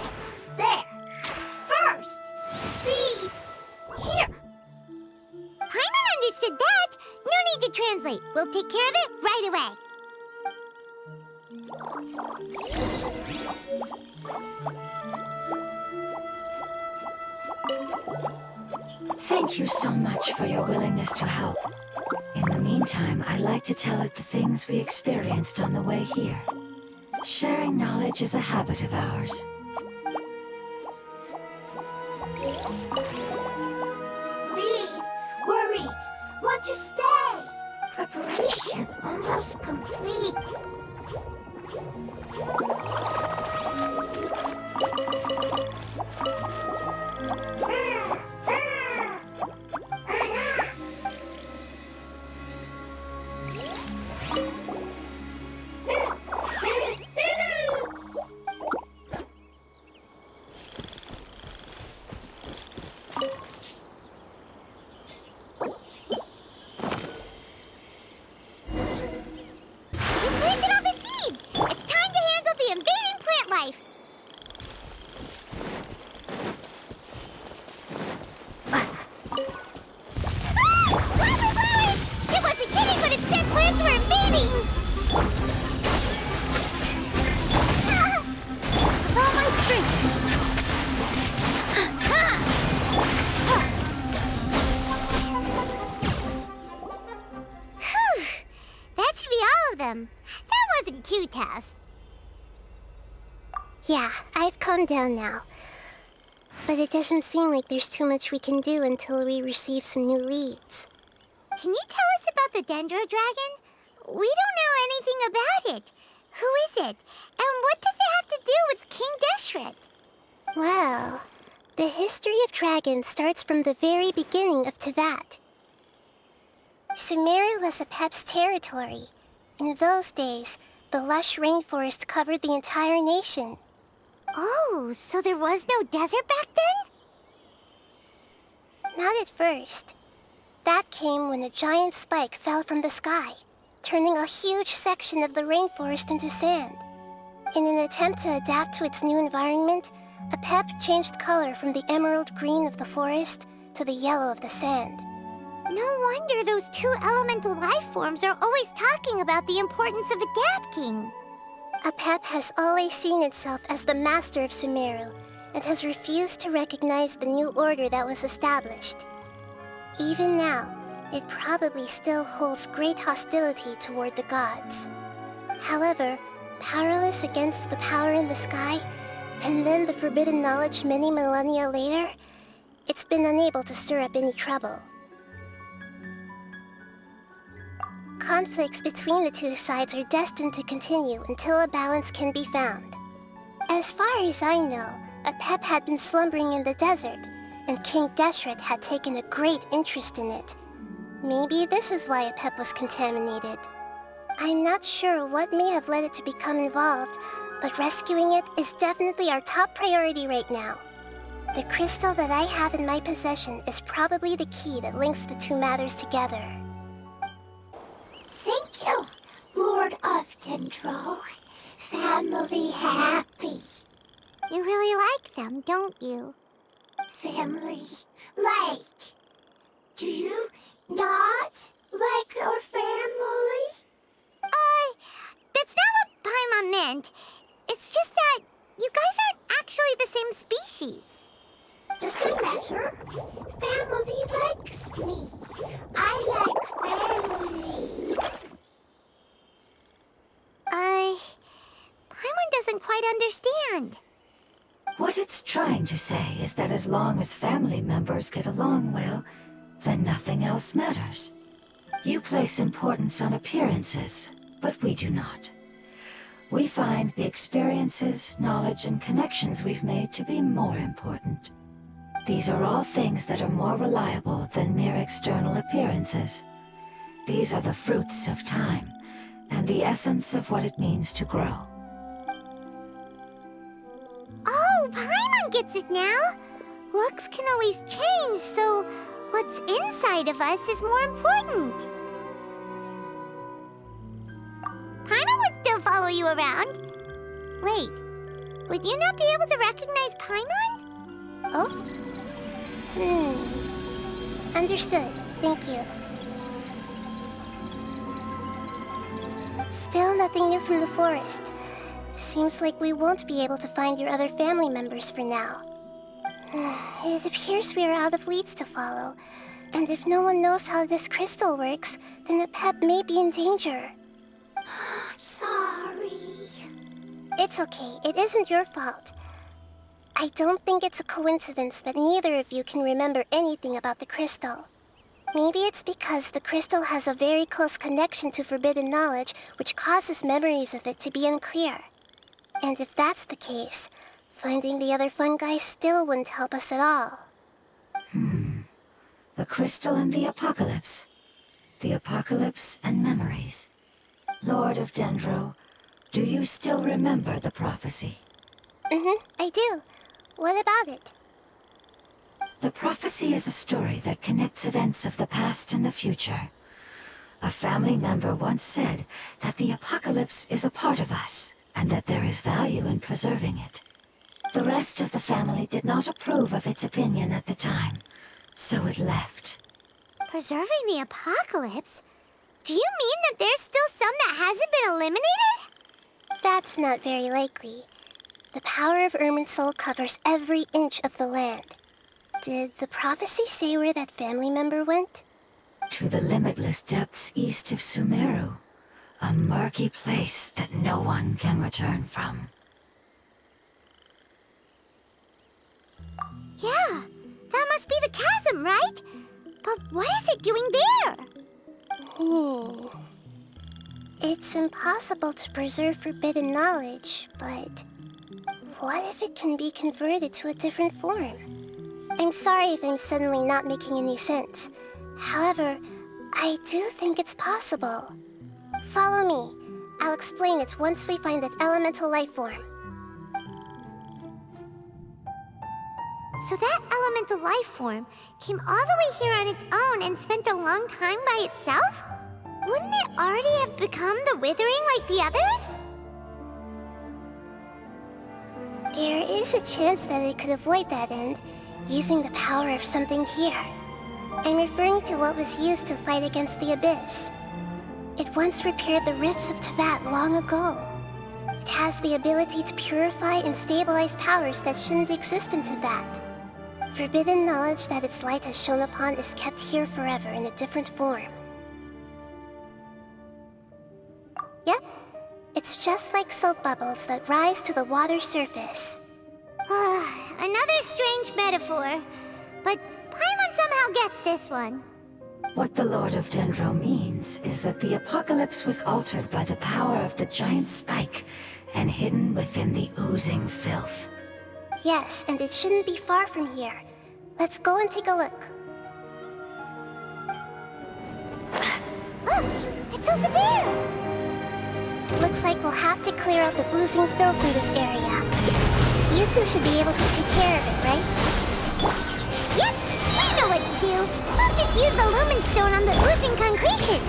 There. First. Seed. Here.
Paimon understood that. No need to translate. We'll take care of it right away.
Thank you so much for your willingness to help. In the meantime, I'd like to tell it the things we experienced on the way here. Sharing knowledge is a habit of ours.
Leave. Worried. Want to stay. Preparation almost complete.
With all my strength, That should be all of them. That wasn't too tough.
Yeah, I've calmed down now. But it doesn't seem like there's too much we can do until we receive some new leads.
Can you tell us about the Dendro Dragon? We don't know anything about it. Who is it? And what does it have to do with King Deshret?
Well, the history of dragons starts from the very beginning of Teyvat. Sumeru was Apep's territory. In those days, the lush rainforest covered the entire nation.
Oh, so there was no desert back then?
Not at first. That came when a giant spike fell from the sky, turning a huge section of the rainforest into sand. In an attempt to adapt to its new environment, Apep changed color from the emerald green of the forest to the yellow of the sand.
No wonder those two elemental life forms are always talking about the importance of adapting.
Apep has always seen itself as the master of Sumeru and has refused to recognize the new order that was established. Even now, it probably still holds great hostility toward the gods. However, powerless against the power in the sky, and then the forbidden knowledge many millennia later, it's been unable to stir up any trouble. Conflicts between the two sides are destined to continue until a balance can be found. As far as I know, Apep had been slumbering in the desert, and King Deshret had taken a great interest in it. Maybe this is why Apep was contaminated. I'm not sure what may have led it to become involved, but rescuing it is definitely our top priority right now. The crystal that I have in my possession is probably the key that links the two matters together.
Thank you, Lord of Dendro. Family happy.
You really like them, don't you?
Family like. Do you not like your family?
That's not what Paimon meant. It's just that you guys aren't actually the same species.
Doesn't matter. Family likes me. I like family.
Paimon doesn't quite understand.
What it's trying to say is that as long as family members get along well, then nothing else matters. You place importance on appearances, but we do not. We find the experiences, knowledge, and connections we've made to be more important. These are all things that are more reliable than mere external appearances. These are the fruits of time, and the essence of what it means to grow.
Oh, Paimon gets it now! Looks can always change, so what's inside of us is more important. Paimon would still follow you around. Wait, would you not be able to recognize Paimon?
Oh? Understood. Thank you. Still nothing new from the forest. Seems like we won't be able to find your other family members for now. It appears we are out of leads to follow. And if no one knows how this crystal works, then Apep may be in danger.
Sorry.
It's okay. It isn't your fault. I don't think it's a coincidence that neither of you can remember anything about the crystal. Maybe it's because the crystal has a very close connection to forbidden knowledge, which causes memories of it to be unclear. And if that's the case, finding the other fungi still wouldn't help us at all.
The crystal and the apocalypse. The apocalypse and memories. Lord of Dendro, do you still remember the prophecy?
I do. What about it?
The prophecy is a story that connects events of the past and the future. A family member once said that the apocalypse is a part of us, and that there is value in preserving it. The rest of the family did not approve of its opinion at the time, so it left.
Preserving the apocalypse? Do you mean that there's still some that hasn't been eliminated?
That's not very likely. The power of Irminsul covers every inch of the land. Did the prophecy say where that family member went?
To the limitless depths east of Sumeru, A murky place that no one can return from.
Yeah, that must be the chasm, right? But what is it doing there?
It's impossible to preserve forbidden knowledge, but what if it can be converted to a different form? I'm sorry if I'm suddenly not making any sense. However, I do think it's possible. Follow me. I'll explain it once we find that elemental life form.
So that elemental life form came all the way here on its own and spent a long time by itself? Wouldn't it already have become the Withering like the others?
There is a chance that it could avoid that end, using the power of something here. I'm referring to what was used to fight against the Abyss. It once repaired the rifts of Teyvat long ago. It has the ability to purify and stabilize powers that shouldn't exist in Teyvat. Forbidden knowledge that its light has shone upon is kept here forever in a different form. Yep, it's just like soap bubbles that rise to the water's surface.
Another strange metaphor, but Paimon somehow gets this one.
What the Lord of Dendro means is that the apocalypse was altered by the power of the giant spike and hidden within the oozing filth.
Yes, and it shouldn't be far from here. Let's go and take a look.
It's over there!
Looks like we'll have to clear out the oozing filth in this area. You two should be able to take care of it, right?
Yep, we know what to do. We'll just use the lumen stone on the oozing concretion.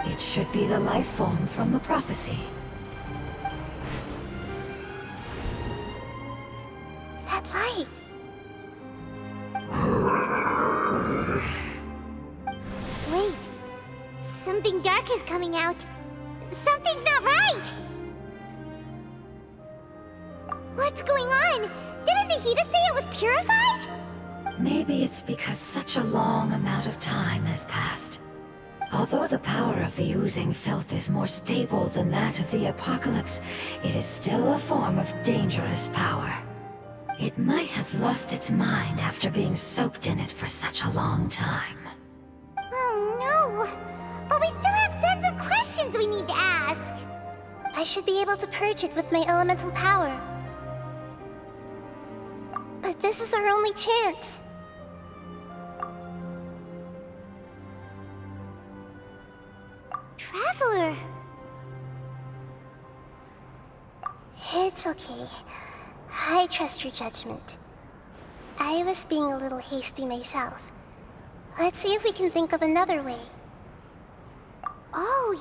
It should be the life form from the prophecy.
That light!
Wait, something dark is coming out. Something's not right! What's going on? Didn't Nahida say it was purified?
Maybe it's because such a long amount of time has passed. Although the power of the oozing filth is more stable than that of the apocalypse, it is still a form of dangerous power. It might have lost its mind after being soaked in it for such a long time.
Oh no! But we still have tons of questions we need to ask!
I should be able to purge it with my elemental power. But this is our only chance.
Traveler!
It's okay. I trust your judgment. I was being a little hasty myself. Let's see if we can think of another way.
Oh,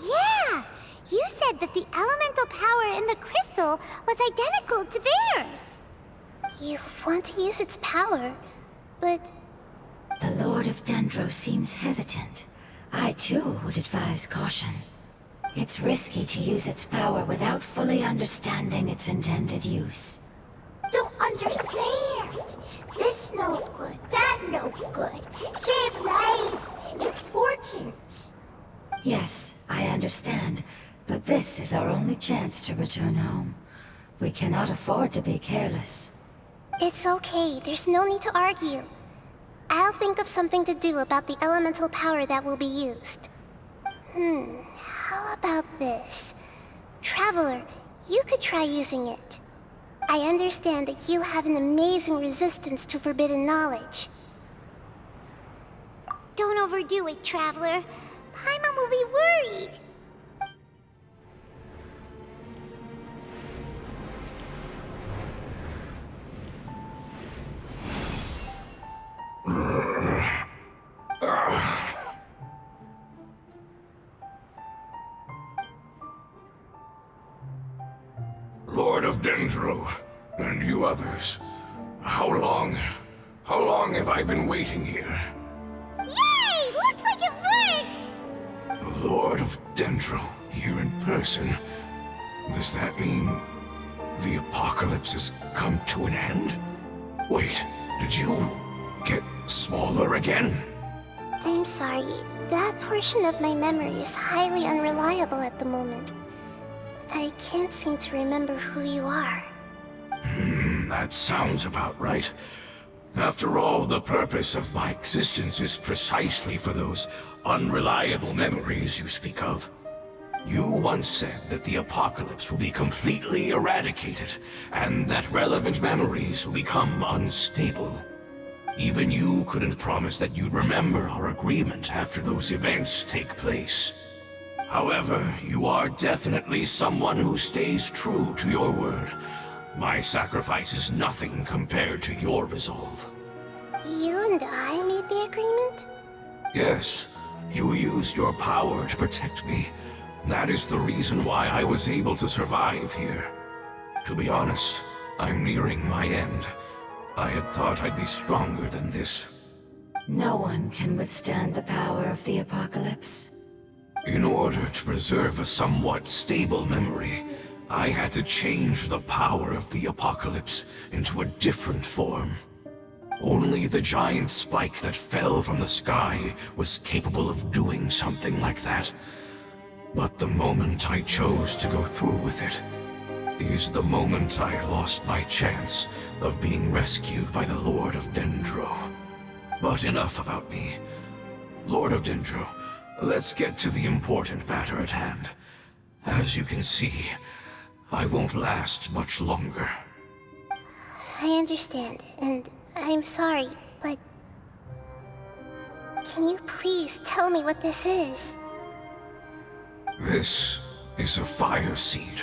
yeah! You said that the elemental power in the crystal was identical to theirs!
You want to use its power, but...
The Lord of Dendro seems hesitant. I too would advise caution. It's risky to use its power without fully understanding its intended use.
Don't understand. This no good, that no good. Save lives. Important.
Yes, I understand, but this is our only chance to return home. We cannot afford to be careless.
It's okay, there's no need to argue. I'll think of something to do about the elemental power that will be used. How about this? Traveler, you could try using it. I understand that you have an amazing resistance to forbidden knowledge.
Don't overdo it, Traveler. Paimon will be worried.
Dendro, and you others. How long have I been waiting here?
Yay! Looks like it worked!
The Lord of Dendro, here in person. Does that mean the apocalypse has come to an end? Wait, did you get smaller again?
I'm sorry. That portion of my memory is highly unreliable at the moment. I can't seem to remember who you are.
That sounds about right. After all, the purpose of my existence is precisely for those unreliable memories you speak of. You once said that the apocalypse will be completely eradicated, and that relevant memories will become unstable. Even you couldn't promise that you'd remember our agreement after those events take place. However, you are definitely someone who stays true to your word. My sacrifice is nothing compared to your resolve.
You and I made the agreement?
Yes, you used your power to protect me. That is the reason why I was able to survive here. To be honest, I'm nearing my end. I had thought I'd be stronger than this.
No one can withstand the power of the apocalypse.
In order to preserve a somewhat stable memory, I had to change the power of the apocalypse into a different form. Only the giant spike that fell from the sky was capable of doing something like that. But the moment I chose to go through with it is the moment I lost my chance of being rescued by the Lord of Dendro. But enough about me. Lord of Dendro, let's get to the important matter at hand. As you can see, I won't last much longer.
I understand, and I'm sorry, but... Can you please tell me what this is?
This is a fire seed.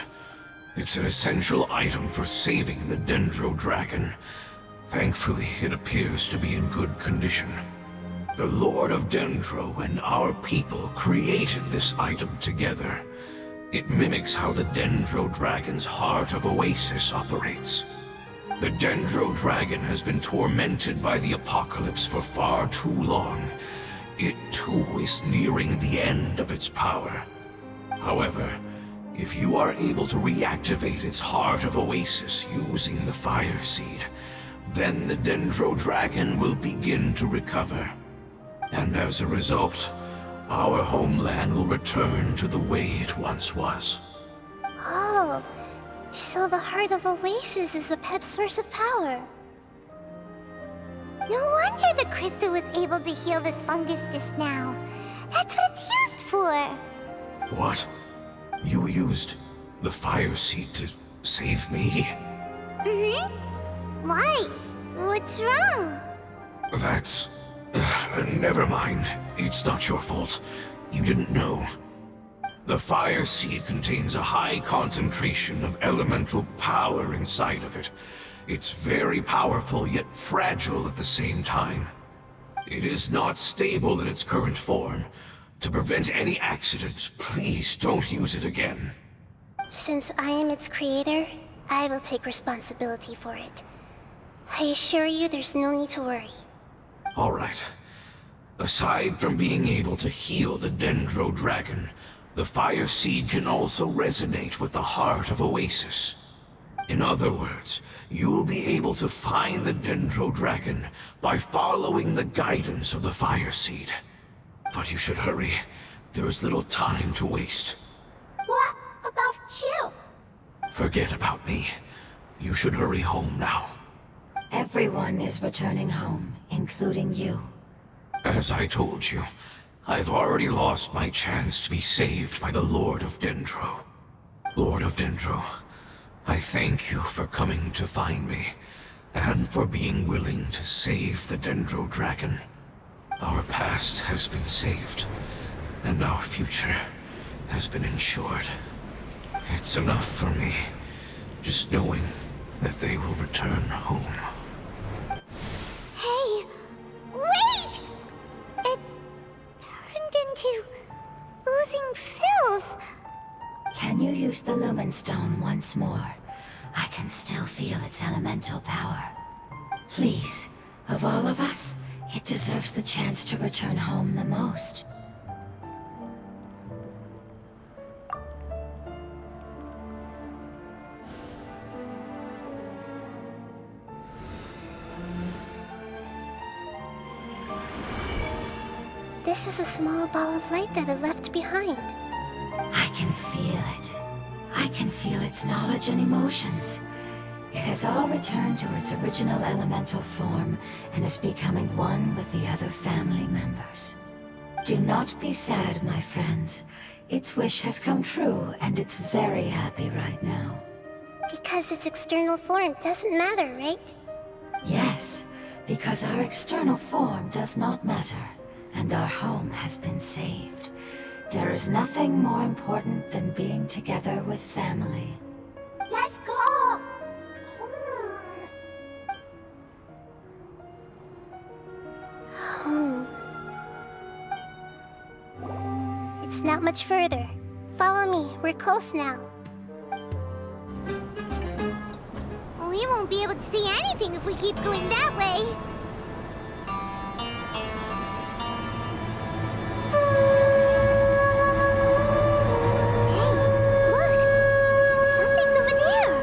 It's an essential item for saving the Dendro Dragon. Thankfully, it appears to be in good condition. The Lord of Dendro and our people created this item together. It mimics how the Dendro Dragon's heart of Oasis operates. The Dendro Dragon has been tormented by the apocalypse for far too long. It too is nearing the end of its power. However, if you are able to reactivate its heart of Oasis using the fire seed, then the Dendro Dragon will begin to recover. And as a result, our homeland will return to the way it once was.
Oh, so the heart of Oasis is a pet source of power.
No wonder the crystal was able to heal this fungus just now. That's what it's used for.
What? You used the fire seed to save me?
Why? What's wrong?
That's... never mind. It's not your fault. You didn't know. The fire seed contains a high concentration of elemental power inside of it. It's very powerful, yet fragile at the same time. It is not stable in its current form. To prevent any accidents, please don't use it again.
Since I am its creator, I will take responsibility for it. I assure you there's no need to worry.
All right. Aside from being able to heal the Dendro Dragon, the fire seed can also resonate with the heart of Oasis. In other words, you'll be able to find the Dendro Dragon by following the guidance of the fire seed. But you should hurry. There is little time to waste.
What about you?
Forget about me. You should hurry home now.
Everyone is returning home, including you.
As I told you, I've already lost my chance to be saved by the Lord of Dendro. Lord of Dendro, I thank you for coming to find me, and for being willing to save the Dendro Dragon. Our past has been saved, and our future has been ensured. It's enough for me, just knowing that they will return home.
Hey, wait! It turned into oozing filth.
Can you use the Lumen Stone once more? I can still feel its elemental power. Please, of all of us, it deserves the chance to return home the most.
This is a small ball of light that it left behind.
I can feel it. I can feel its knowledge and emotions. It has all returned to its original elemental form and is becoming one with the other family members. Do not be sad, my friends. Its wish has come true, and it's very happy right now.
Because its external form doesn't matter, right?
Yes, because our external form does not matter, and our home has been saved. There is nothing more important than being together with family.
Let's go!
Home. It's not much further. Follow me, we're close now.
We won't be able to see anything if we keep going that way. Hey, look! Something's over there!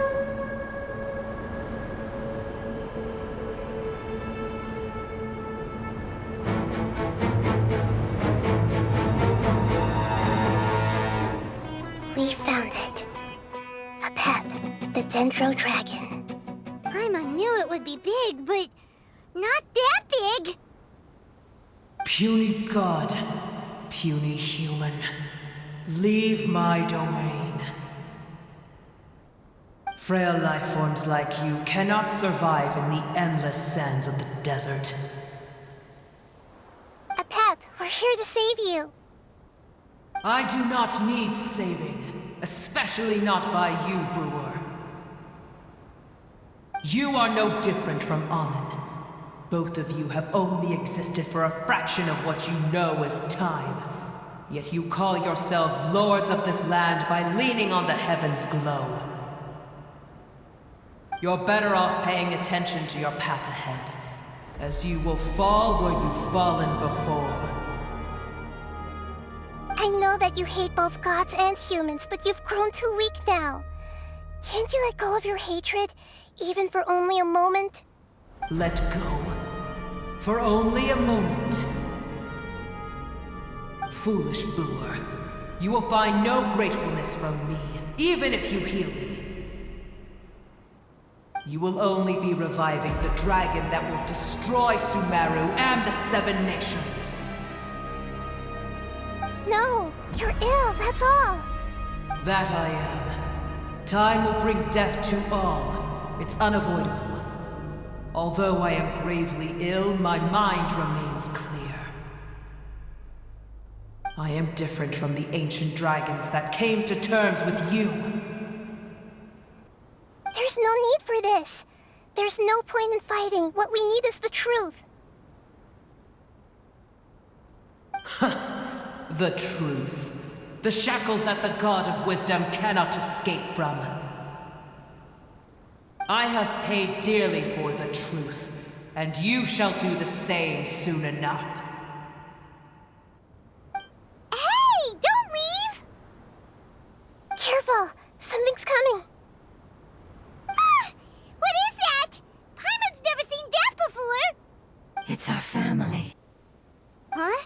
We found it. A pet, the Dendro Dragon.
I knew it would be big, but not that big!
Puny god, puny human, leave my domain. Frail lifeforms like you cannot survive in the endless sands of the desert.
Apep, we're here to save you.
I do not need saving, especially not by you, brewer. You are no different from Amun. Both of you have only existed for a fraction of what you know as time. Yet you call yourselves lords of this land by leaning on the heavens' glow. You're better off paying attention to your path ahead, as you will fall where you've fallen before.
I know that you hate both gods and humans, but you've grown too weak now. Can't you let go of your hatred, even for only a moment?
Let go. For only a moment. Foolish brewer. You will find no gratefulness from me, even if you heal me. You will only be reviving the dragon that will destroy Sumeru and the 7 nations.
No, you're ill, that's all.
That I am. Time will bring death to all. It's unavoidable. Although I am gravely ill, my mind remains clear. I am different from the ancient dragons that came to terms with you.
There's no need for this. There's no point in fighting. What we need is the truth.
The truth. The shackles that the God of Wisdom cannot escape from. I have paid dearly for the truth, and you shall do the same soon enough.
Hey, don't leave!
Careful, something's coming.
Ah, what is that? Paimon's never seen that before!
It's our family.
Huh?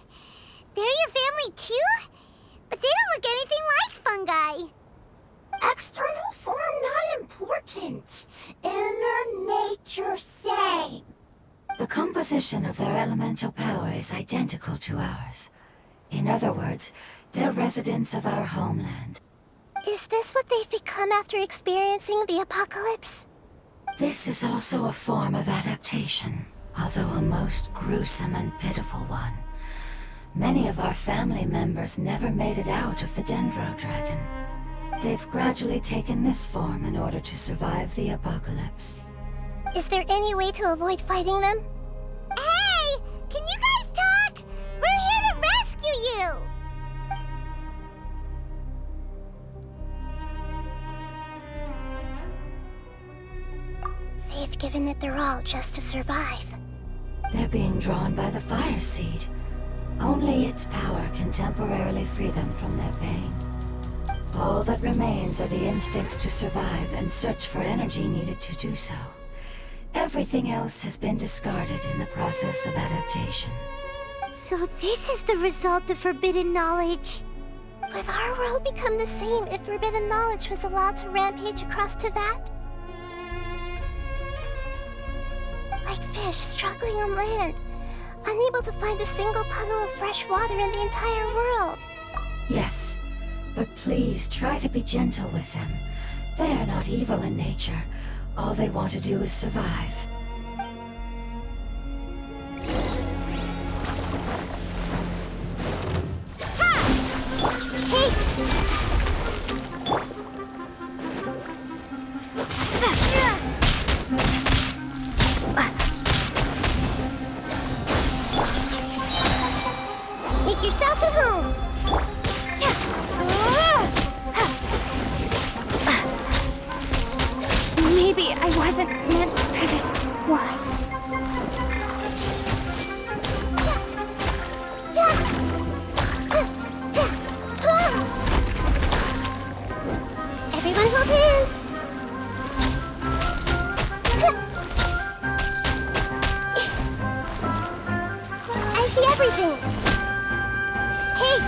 They're your family too? But they don't look anything like fungi.
External form not important. Inner nature same.
The composition of their elemental power is identical to ours. In other words, they're residents of our homeland.
Is this what they've become after experiencing the apocalypse?
This is also a form of adaptation, although a most gruesome and pitiful one. Many of our family members never made it out of the Dendro Dragon. They've gradually taken this form in order to survive the apocalypse.
Is there any way to avoid fighting them?
Hey! Can you guys talk? We're here to rescue you!
their all just to survive.
They're being drawn by the fire seed. Only its power can temporarily free them from their pain. All that remains are the instincts to survive and search for energy needed to do so. Everything else has been discarded in the process of adaptation.
So this is the result of forbidden knowledge.
Would our world become the same if forbidden knowledge was allowed to rampage across Teyvat? Like fish struggling on land, unable to find a single puddle of fresh water in the entire world.
Yes, but please try to be gentle with them. They are not evil in nature. All they want to do is survive.
Make yourselves at home. Maybe I wasn't meant for this world. Everyone hold hands. I see everything. Hey.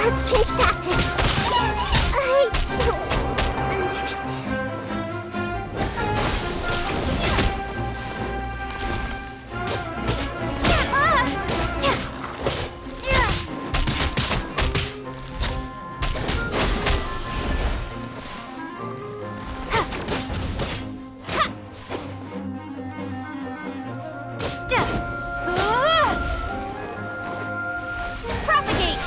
Let's change tactics. I don't understand. Propagate!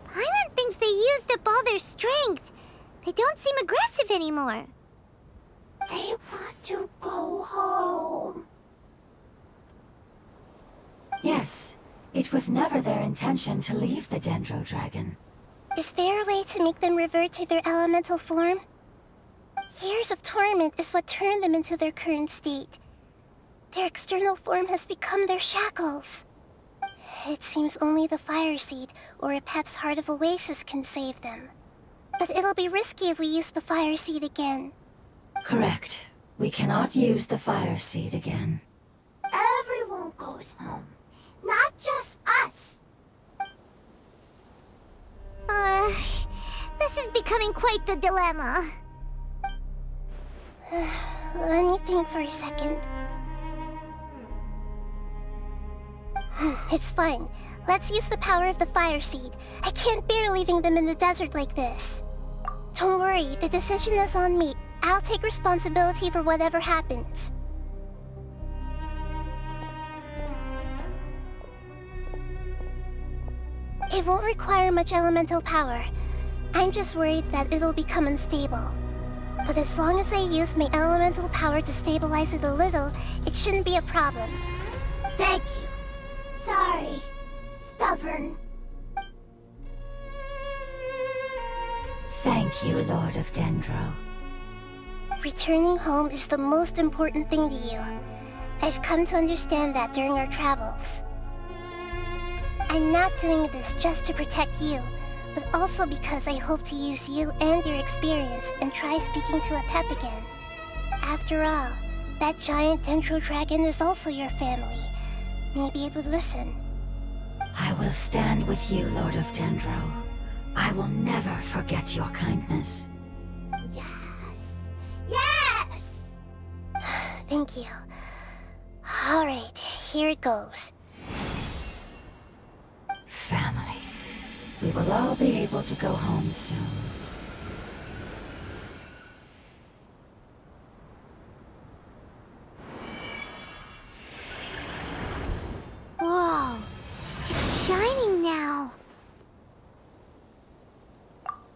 Paimon thinks they used up all their strength. They don't seem aggressive anymore.
They want to go home.
Yes, it was never their intention to leave the Dendro Dragon.
Is there a way to make them revert to their elemental form? Years of torment is what turned them into their current state. Their external form has become their shackles. It seems only the Fire Seed or Epep's Heart of Oasis can save them. But it'll be risky if we use the Fire Seed again.
Correct. We cannot use the fire seed again.
Everyone goes home, not just us.
This is becoming quite the dilemma.
Let me think for a second. It's fine. Let's use the power of the Fire Seed. I can't bear leaving them in the desert like this. Don't worry, the decision is on me. I'll take responsibility for whatever happens. It won't require much elemental power. I'm just worried that it'll become unstable. But as long as I use my elemental power to stabilize it a little, it shouldn't be a problem.
Thank you. Sorry. Stubborn.
Thank you, Lord of Dendro.
Returning home is the most important thing to you. I've come to understand that during our travels. I'm not doing this just to protect you, but also because I hope to use you and your experience and try speaking to Epep again. After all, that giant Dendro Dragon is also your family. Maybe it would listen.
I will stand with you, Lord of Dendro. I will never forget your kindness.
Yes. Yes!
Thank you. Alright, here it goes.
Family. We will all be able to go home soon.
Whoa, it's shining now.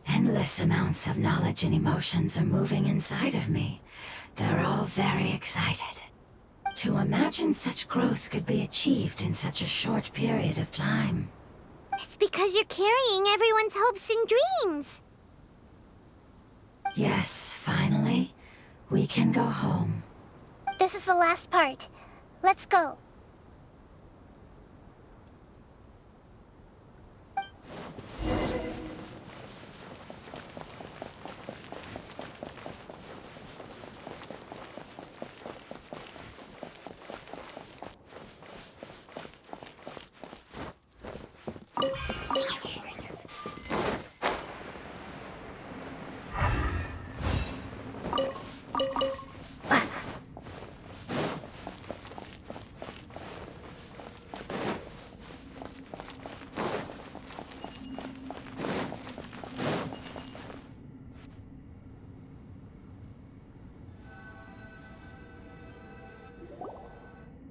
Endless amounts of knowledge and emotions are moving inside of me. They're all very excited. To imagine such growth could be achieved in such a short period of time.
It's because you're carrying everyone's hopes and dreams.
Yes, finally, we can go home.
This is the last part. Let's go.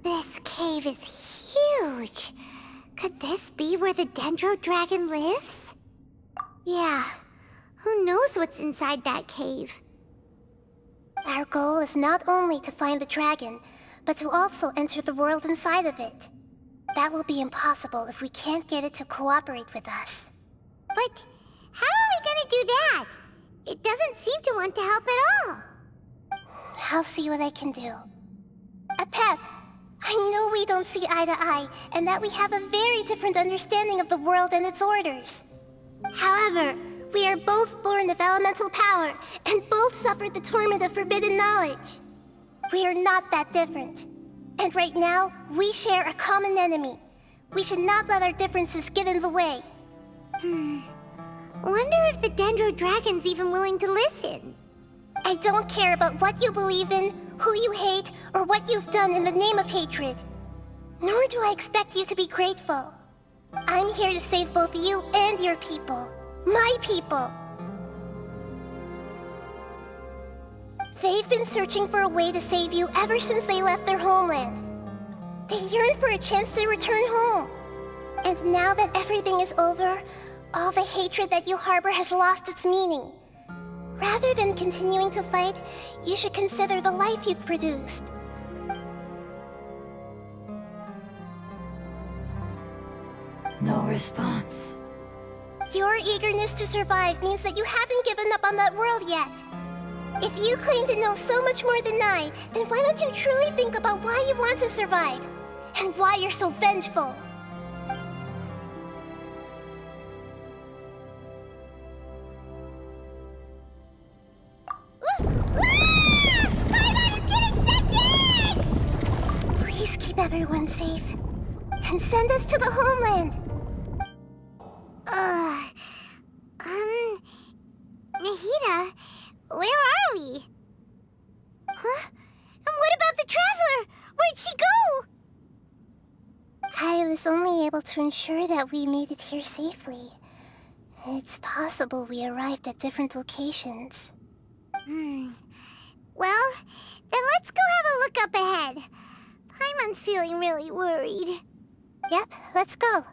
This cave is huge. Could this be where the Dendro Dragon lives? Yeah, who knows what's inside that cave?
Our goal is not only to find the dragon, but to also enter the world inside of it. That will be impossible if we can't get it to cooperate with us.
But how are we gonna do that? It doesn't seem to want to help at all.
I'll see what I can do. Pep, I know we don't see eye to eye, and that we have a very different understanding of the world and its orders. However, we are both born of elemental power, and both suffered the torment of forbidden knowledge. We are not that different. And right now, we share a common enemy. We should not let our differences get in the way.
Wonder if the Dendro Dragon's even willing to listen.
I don't care about what you believe in, who you hate, or what you've done in the name of hatred. Nor do I expect you to be grateful. I'm here to save both you and your people. My people. They've been searching for a way to save you ever since they left their homeland. They yearn for a chance to return home. And now that everything is over, all the hatred that you harbor has lost its meaning. Rather than continuing to fight, you should consider the life you've produced.
No response.
Your eagerness to survive means that you haven't given up on that world yet. If you claim to know so much more than I, then why don't you truly think about why you want to survive? And why you're so vengeful? Please keep everyone safe. And send us to the homeland.
Nahida, where are we? Huh? And what about the Traveler? Where'd she go?
I was only able to ensure that we made it here safely. It's possible we arrived at different locations.
Well, then let's go have a look up ahead. Paimon's feeling really worried.
Yep, let's go.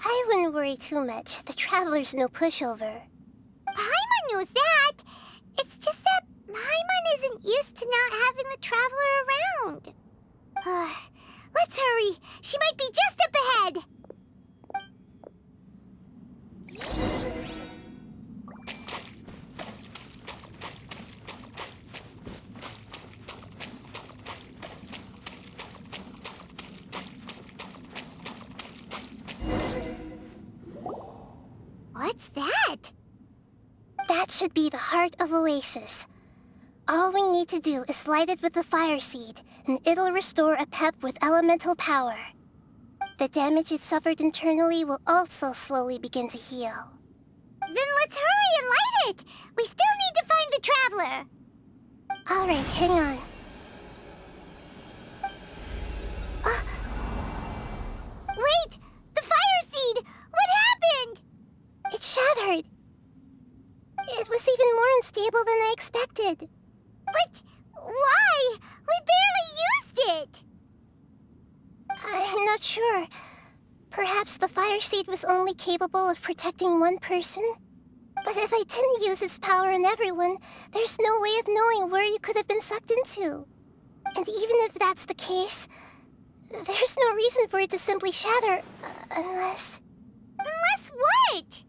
I wouldn't worry too much. The Traveler's no pushover.
Paimon knows that. It's just that Paimon isn't used to not having the Traveler around. Let's hurry. She might be just up ahead. What's that?
That should be the heart of Oasis. All we need to do is light it with the fire seed, and it'll restore a pep with elemental power. The damage it suffered internally will also slowly begin to heal.
Then let's hurry and light it! We still need to find the Traveler!
Alright, hang on.
Wait! The fire seed! What happened?
It shattered! It was even more unstable than I expected.
But why? We barely used it!
I'm not sure. Perhaps the fire seed was only capable of protecting one person? But if I didn't use its power on everyone, there's no way of knowing where you could have been sucked into. And even if that's the case, there's no reason for it to simply shatter, unless...
Unless what?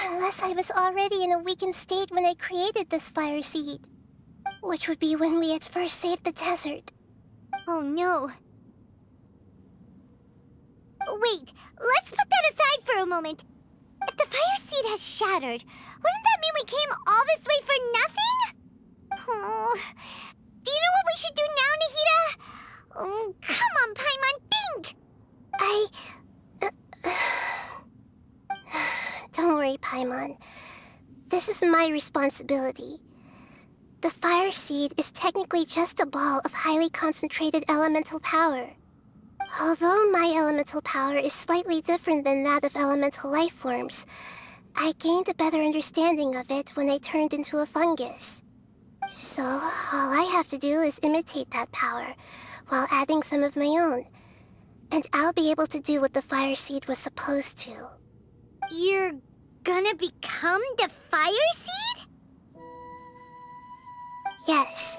Unless I was already in a weakened state when I created this fire seed. Which would be when we had first saved the desert.
Oh no. Wait, let's put that aside for a moment. If the fire seed has shattered, wouldn't that mean we came all this way for nothing? Oh, do you know what we should do now, Nahida? Oh, come on, Paimon, think!
Don't worry, Paimon. This is my responsibility. The fire seed is technically just a ball of highly concentrated elemental power. Although my elemental power is slightly different than that of elemental life forms, I gained a better understanding of it when I turned into a fungus. So, all I have to do is imitate that power, while adding some of my own. And I'll be able to do what the fire seed was supposed to.
You're gonna become the fire seed?
Yes.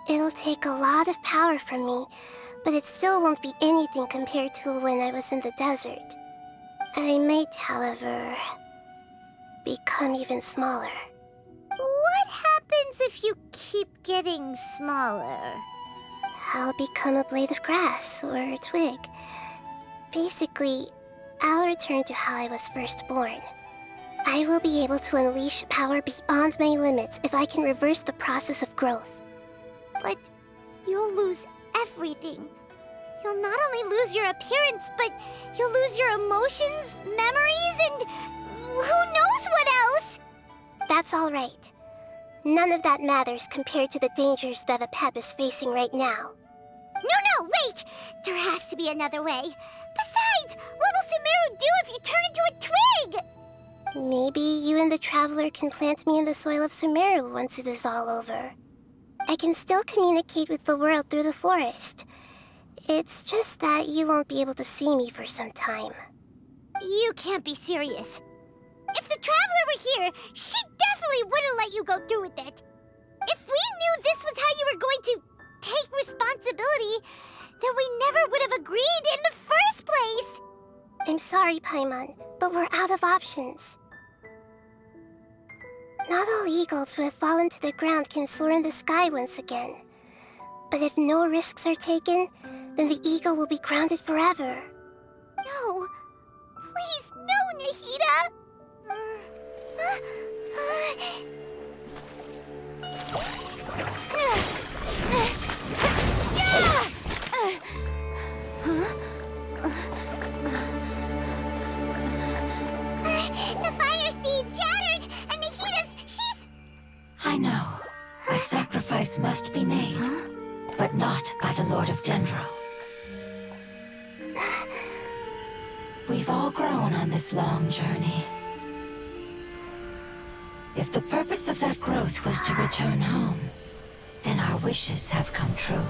It'll take a lot of power from me, but it still won't be anything compared to when I was in the desert. I might, however, become even smaller.
What happens if you keep getting smaller?
I'll become a blade of grass or a twig. Basically, I'll return to how I was first born. I will be able to unleash power beyond my limits if I can reverse the process of growth.
But you'll lose everything. You'll not only lose your appearance, but you'll lose your emotions, memories, and who knows what else?
That's all right. None of that matters compared to the dangers that a Pep is facing right now.
No, wait! There has to be another way. Besides, what will Sumeru do if you turn into a twig?
Maybe you and the Traveler can plant me in the soil of Sumeru once it is all over. I can still communicate with the world through the forest. It's just that you won't be able to see me for some time.
You can't be serious. If the Traveler were here, she definitely wouldn't let you go through with it. If we knew this was how you were going to take responsibility, then we never would have agreed in the first place.
I'm sorry, Paimon, but we're out of options. Not all eagles who have fallen to the ground can soar in the sky once again. But if no risks are taken, then the eagle will be grounded forever.
No. Please, no, Nahida! The fire seed shattered, and she's...
I know. A sacrifice must be made, but not by the Lord of Dendro. We've all grown on this long journey. If the purpose of that growth was to return home, then our wishes have come true.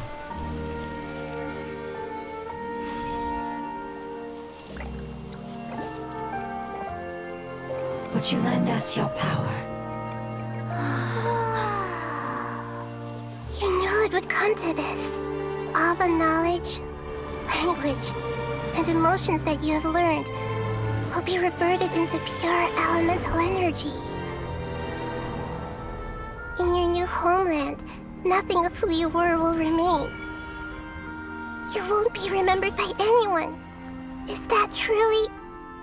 Would you lend us your power?
You knew it would come to this. All the knowledge, language, and emotions that you have learned will be reverted into pure elemental energy. In your new homeland, nothing of who you were will remain. You won't be remembered by anyone. Is that truly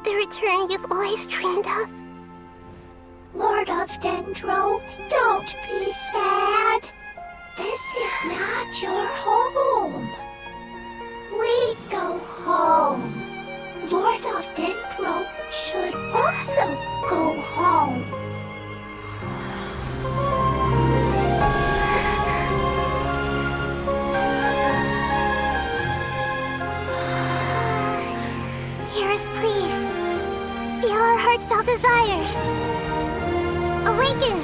the return you've always dreamed of?
Lord of Dendro, don't be sad. This is not your home. We go home. Lord of Dendro should also go home.
Hear us, please. Feel our heartfelt desires. Awaken!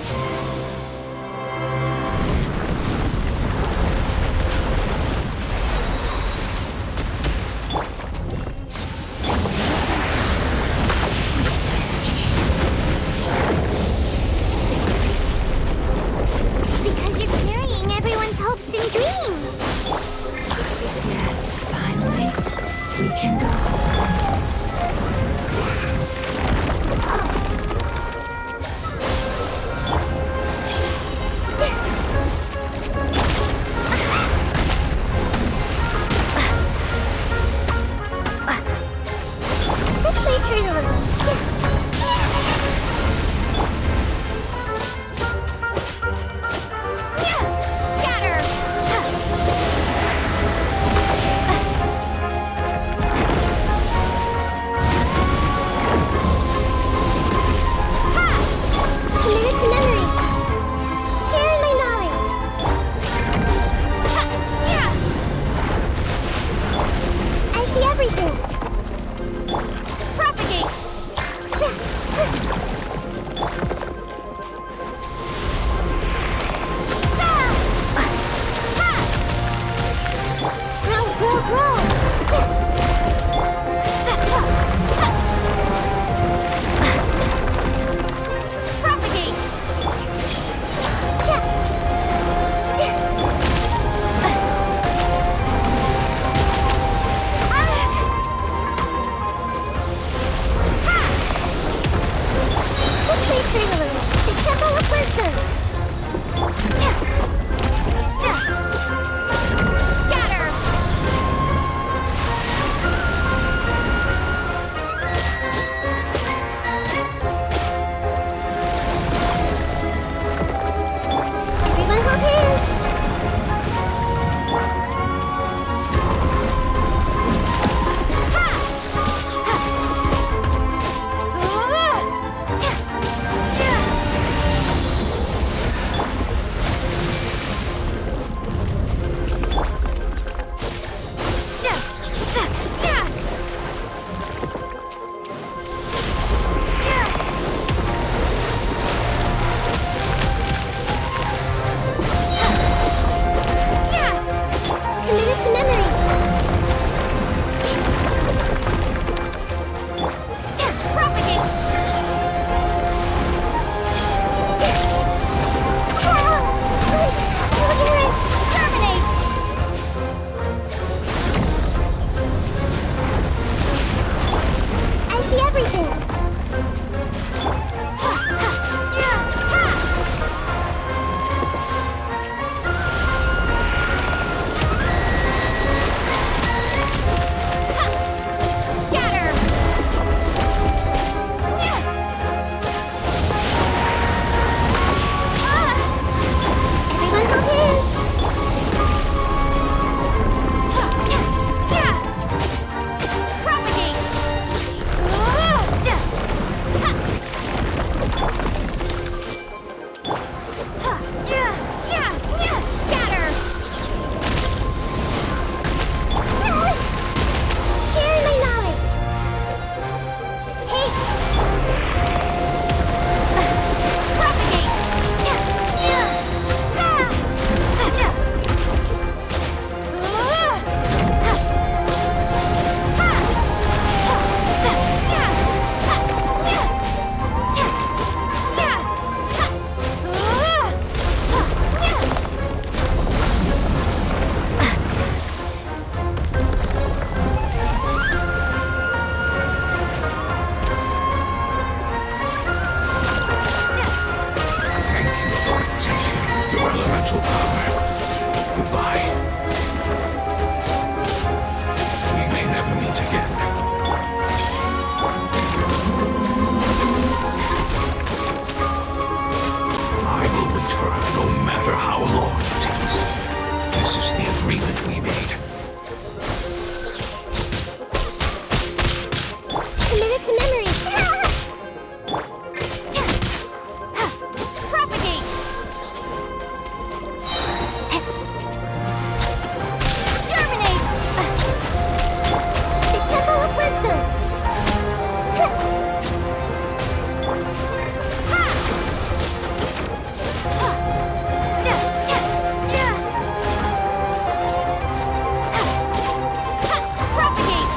wisdom! Scatter! Everyone hold hands! Committed to memory. Propagate. Terminate. I see everything. Scatter! Everyone hold hands! Propagate! Scatter! Share my knowledge! Hey! Propagate!
Thank you for taking your elemental power. Goodbye. We may never meet again. I will wait for her no matter how long it takes. This is the agreement we made.
Committed to memory. Propagate. Germinate. The Temple of Wisdom. Propagate.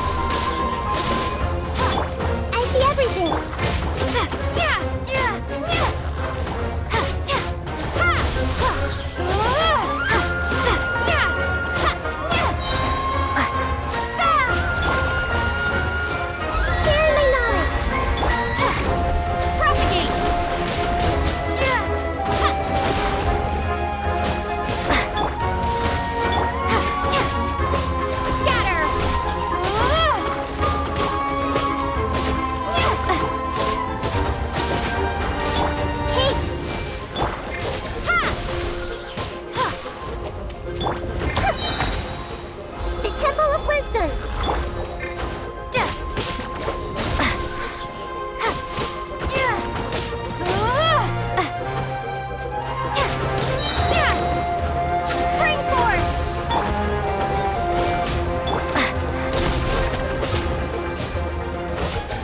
I see everything. Share my knowledge. Propagate. Scatter. Hey. The Temple of Wisdom. Spring forth.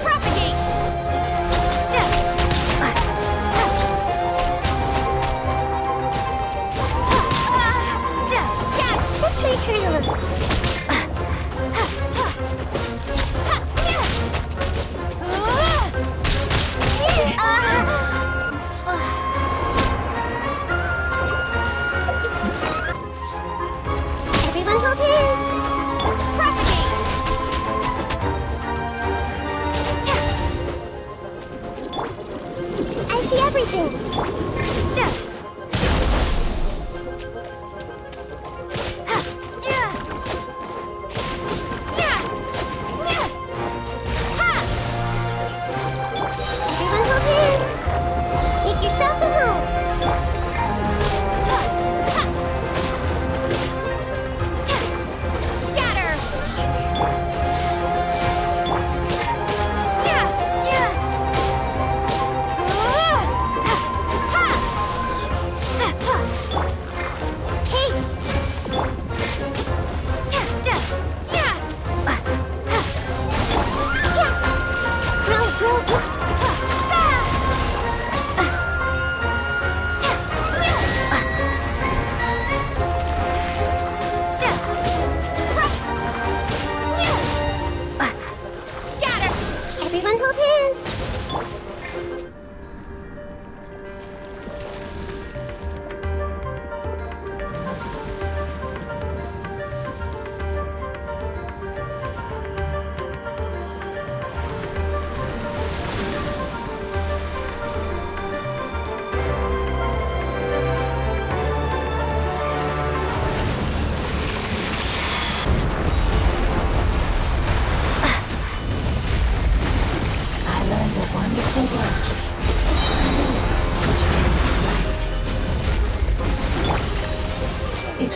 Propagate. This may hurt a little. Everyone hold hands. Propagate. I see everything.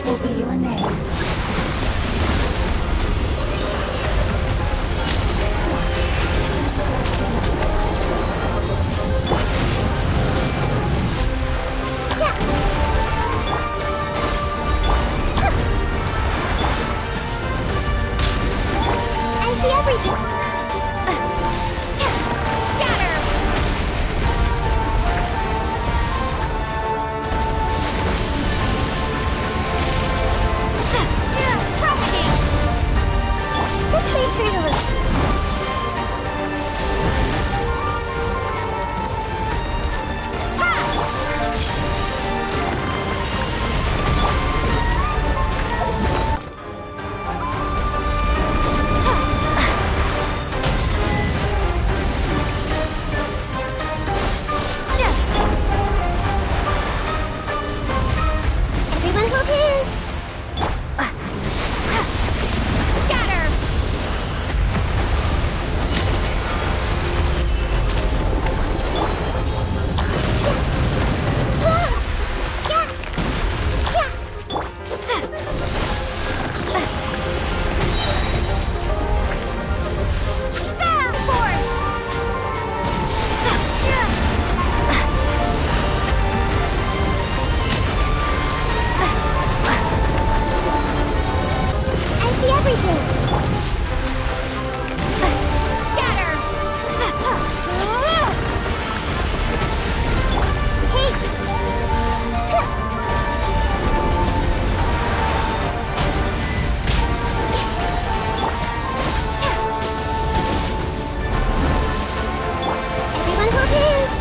What will be your name?
I see everything. Scatter. Propagate. This way through the loop. Everyone hold hands. Scatter. I see everything. Scatter. Everyone hold hands.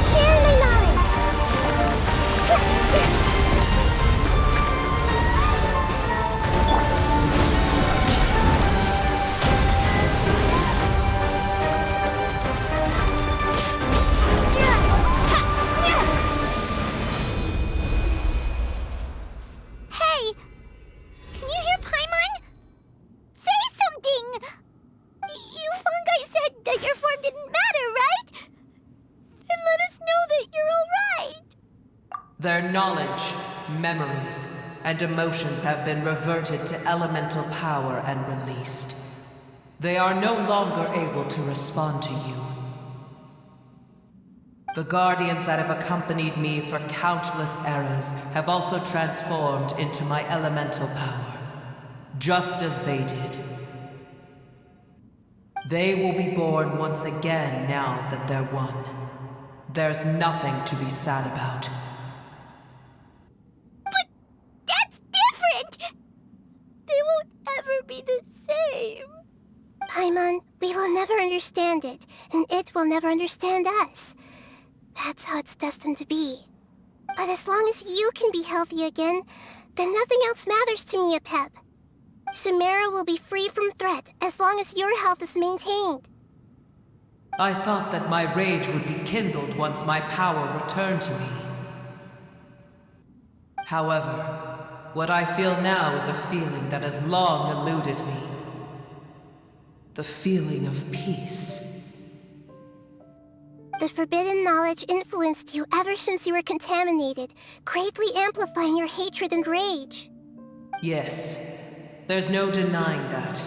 Share my knowledge. Hey! Can you hear Paimon? Say something! You fungi said that your form didn't matter, right? Then let us know that you're alright!
Their knowledge, memories, and emotions have been reverted to elemental power and released. They are no longer able to respond to you. The guardians that have accompanied me for countless eras have also transformed into my elemental power, just as they did. They will be born once again now that they're one. There's nothing to be sad about.
But that's different! They won't ever be the same.
Paimon, we will never understand it, and it will never understand us. That's how it's destined to be. But as long as you can be healthy again, then nothing else matters to me, Apep. Sumeru will be free from threat as long as your health is maintained.
I thought that my rage would be kindled once my power returned to me. However, what I feel now is a feeling that has long eluded me. The feeling of peace.
The forbidden knowledge influenced you ever since you were contaminated, greatly amplifying your hatred and rage.
Yes, there's no denying that.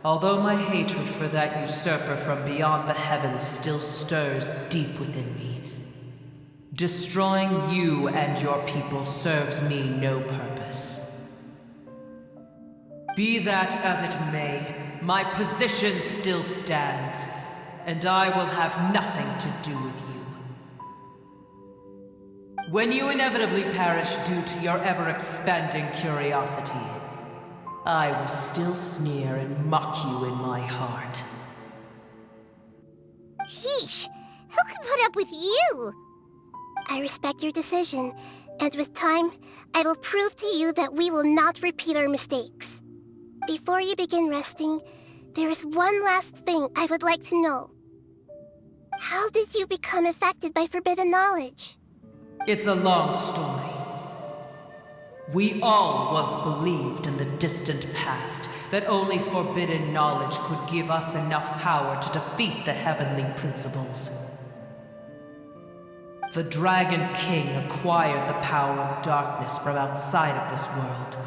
Although my hatred for that usurper from beyond the heavens still stirs deep within me, destroying you and your people serves me no purpose. Be that as it may, my position still stands, and I will have nothing to do with you. When you inevitably perish due to your ever-expanding curiosity, I will still sneer and mock you in my heart.
Yeesh! Who can put up with you?
I respect your decision, and with time, I will prove to you that we will not repeat our mistakes. Before you begin resting, there is one last thing I would like to know. How did you become affected by forbidden knowledge?
It's a long story. We all once believed in the distant past that only forbidden knowledge could give us enough power to defeat the heavenly principles. The Dragon King acquired the power of darkness from outside of this world,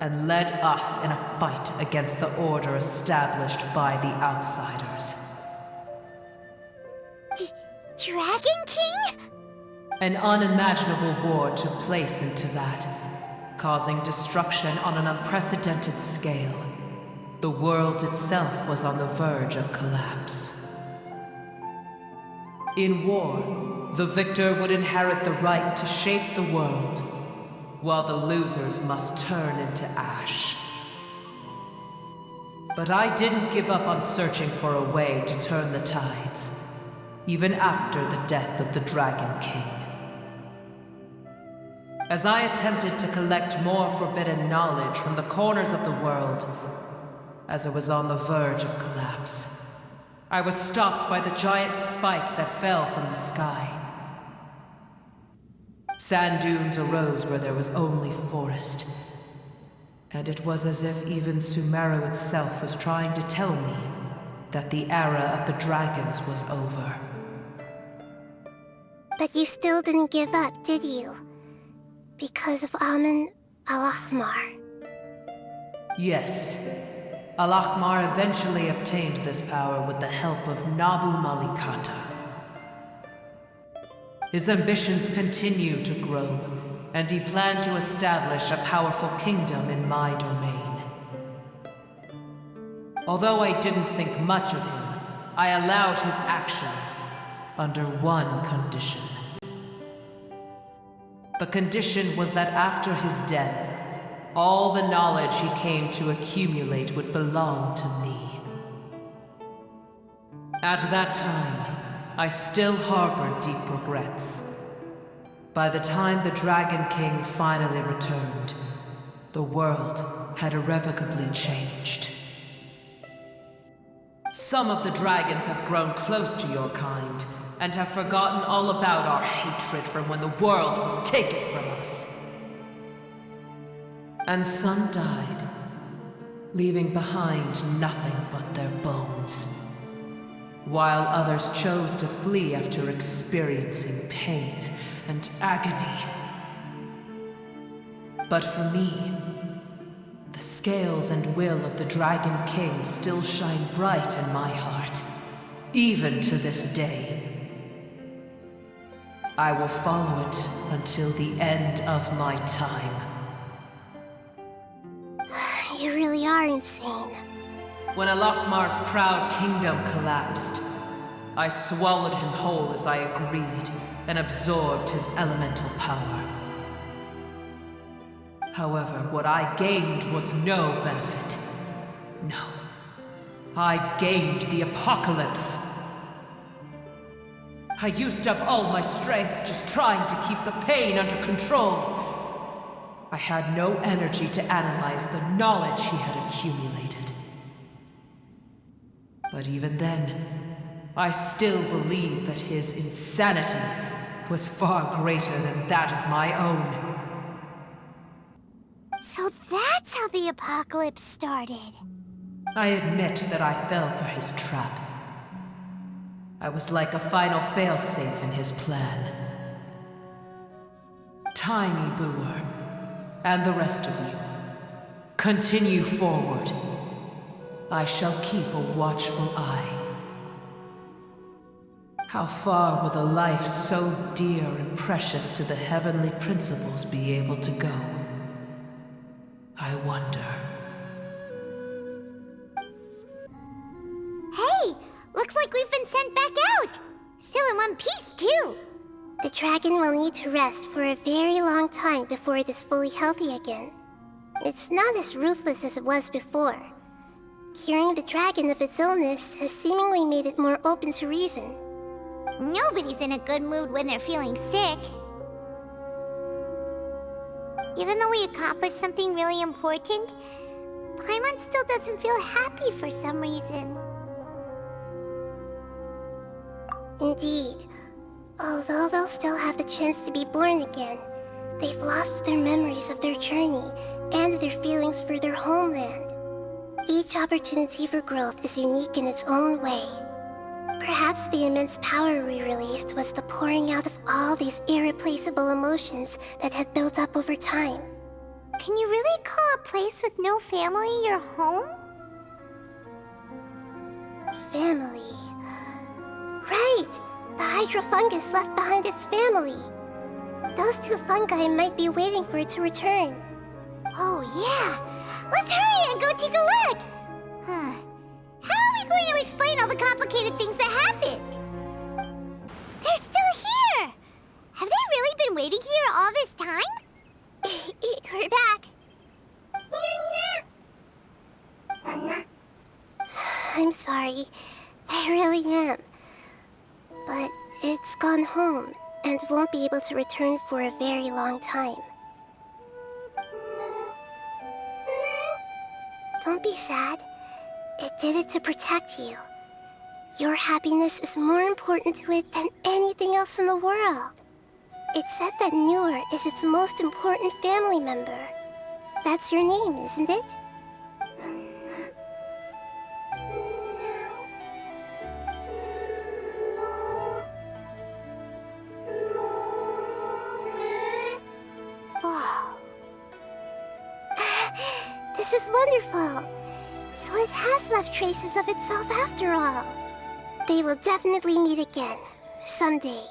and led us in a fight against the order established by the outsiders.
Dragon King?
An unimaginable war took place into that, causing destruction on an unprecedented scale. The world itself was on the verge of collapse. In war, the victor would inherit the right to shape the world, while the losers must turn into ash. But I didn't give up on searching for a way to turn the tides, even after the death of the Dragon King. As I attempted to collect more forbidden knowledge from the corners of the world, as it was on the verge of collapse, I was stopped by the giant spike that fell from the sky. Sand dunes arose where there was only forest, and it was as if even Sumeru itself was trying to tell me that the era of the dragons was over.
But you still didn't give up, did you? Because of Amun Al-Ahmar.
Yes. Al-Ahmar eventually obtained this power with the help of Nabu Malikata. His ambitions continued to grow, and he planned to establish a powerful kingdom in my domain. Although I didn't think much of him, I allowed his actions under one condition. The condition was that after his death, all the knowledge he came to accumulate would belong to me. At that time, I still harbored deep regrets. By the time the Dragon King finally returned, the world had irrevocably changed. Some of the dragons have grown close to your kind, and have forgotten all about our hatred from when the world was taken from us. And some died, leaving behind nothing but their bones, while others chose to flee after experiencing pain and agony. But for me, the scales and will of the Dragon King still shine bright in my heart, even to this day. I will follow it until the end of my time.
You really are insane.
When Al-Ahmar's proud kingdom collapsed, I swallowed him whole as I agreed and absorbed his elemental power. However, what I gained was no benefit. No. I gained the apocalypse. I used up all my strength just trying to keep the pain under control. I had no energy to analyze the knowledge he had accumulated. But even then, I still believed that his insanity was far greater than that of my own.
So that's how the apocalypse started.
I admit that I fell for his trap. I was like a final failsafe in his plan. Tiny Booer, and the rest of you, continue forward. I shall keep a watchful eye. How far will a life so dear and precious to the heavenly principles be able to go? I wonder.
Hey! Looks like we've been sent back out! Still in one piece, too!
The dragon will need to rest for a very long time before it is fully healthy again. It's not as ruthless as it was before. Curing the dragon of its illness has seemingly made it more open to reason.
Nobody's in a good mood when they're feeling sick. Even though we accomplished something really important, Paimon still doesn't feel happy for some reason.
Indeed. Although they'll still have the chance to be born again, they've lost their memories of their journey and their feelings for their homeland. each opportunity for growth is unique in its own way. Perhaps the immense power we released was the pouring out of all these irreplaceable emotions that had built up over time.
Can you really call a place with no family your home?
Family. Right! The Hydra fungus left behind its family. Those two fungi might be waiting for it to return.
Oh yeah! Let's hurry and go take a look! Huh. How are we going to explain all the complicated things that happened? They're still here! Have they really been waiting here all this time?
We're back. I'm sorry. I really am. But it's gone home and won't be able to return for a very long time. Don't be sad. It did it to protect you. Your happiness is more important to it than anything else in the world. It said that Newer is its most important family member. That's your name, isn't it?
Oh.
This is wonderful. So it has left traces of itself after all. They will definitely meet again, someday.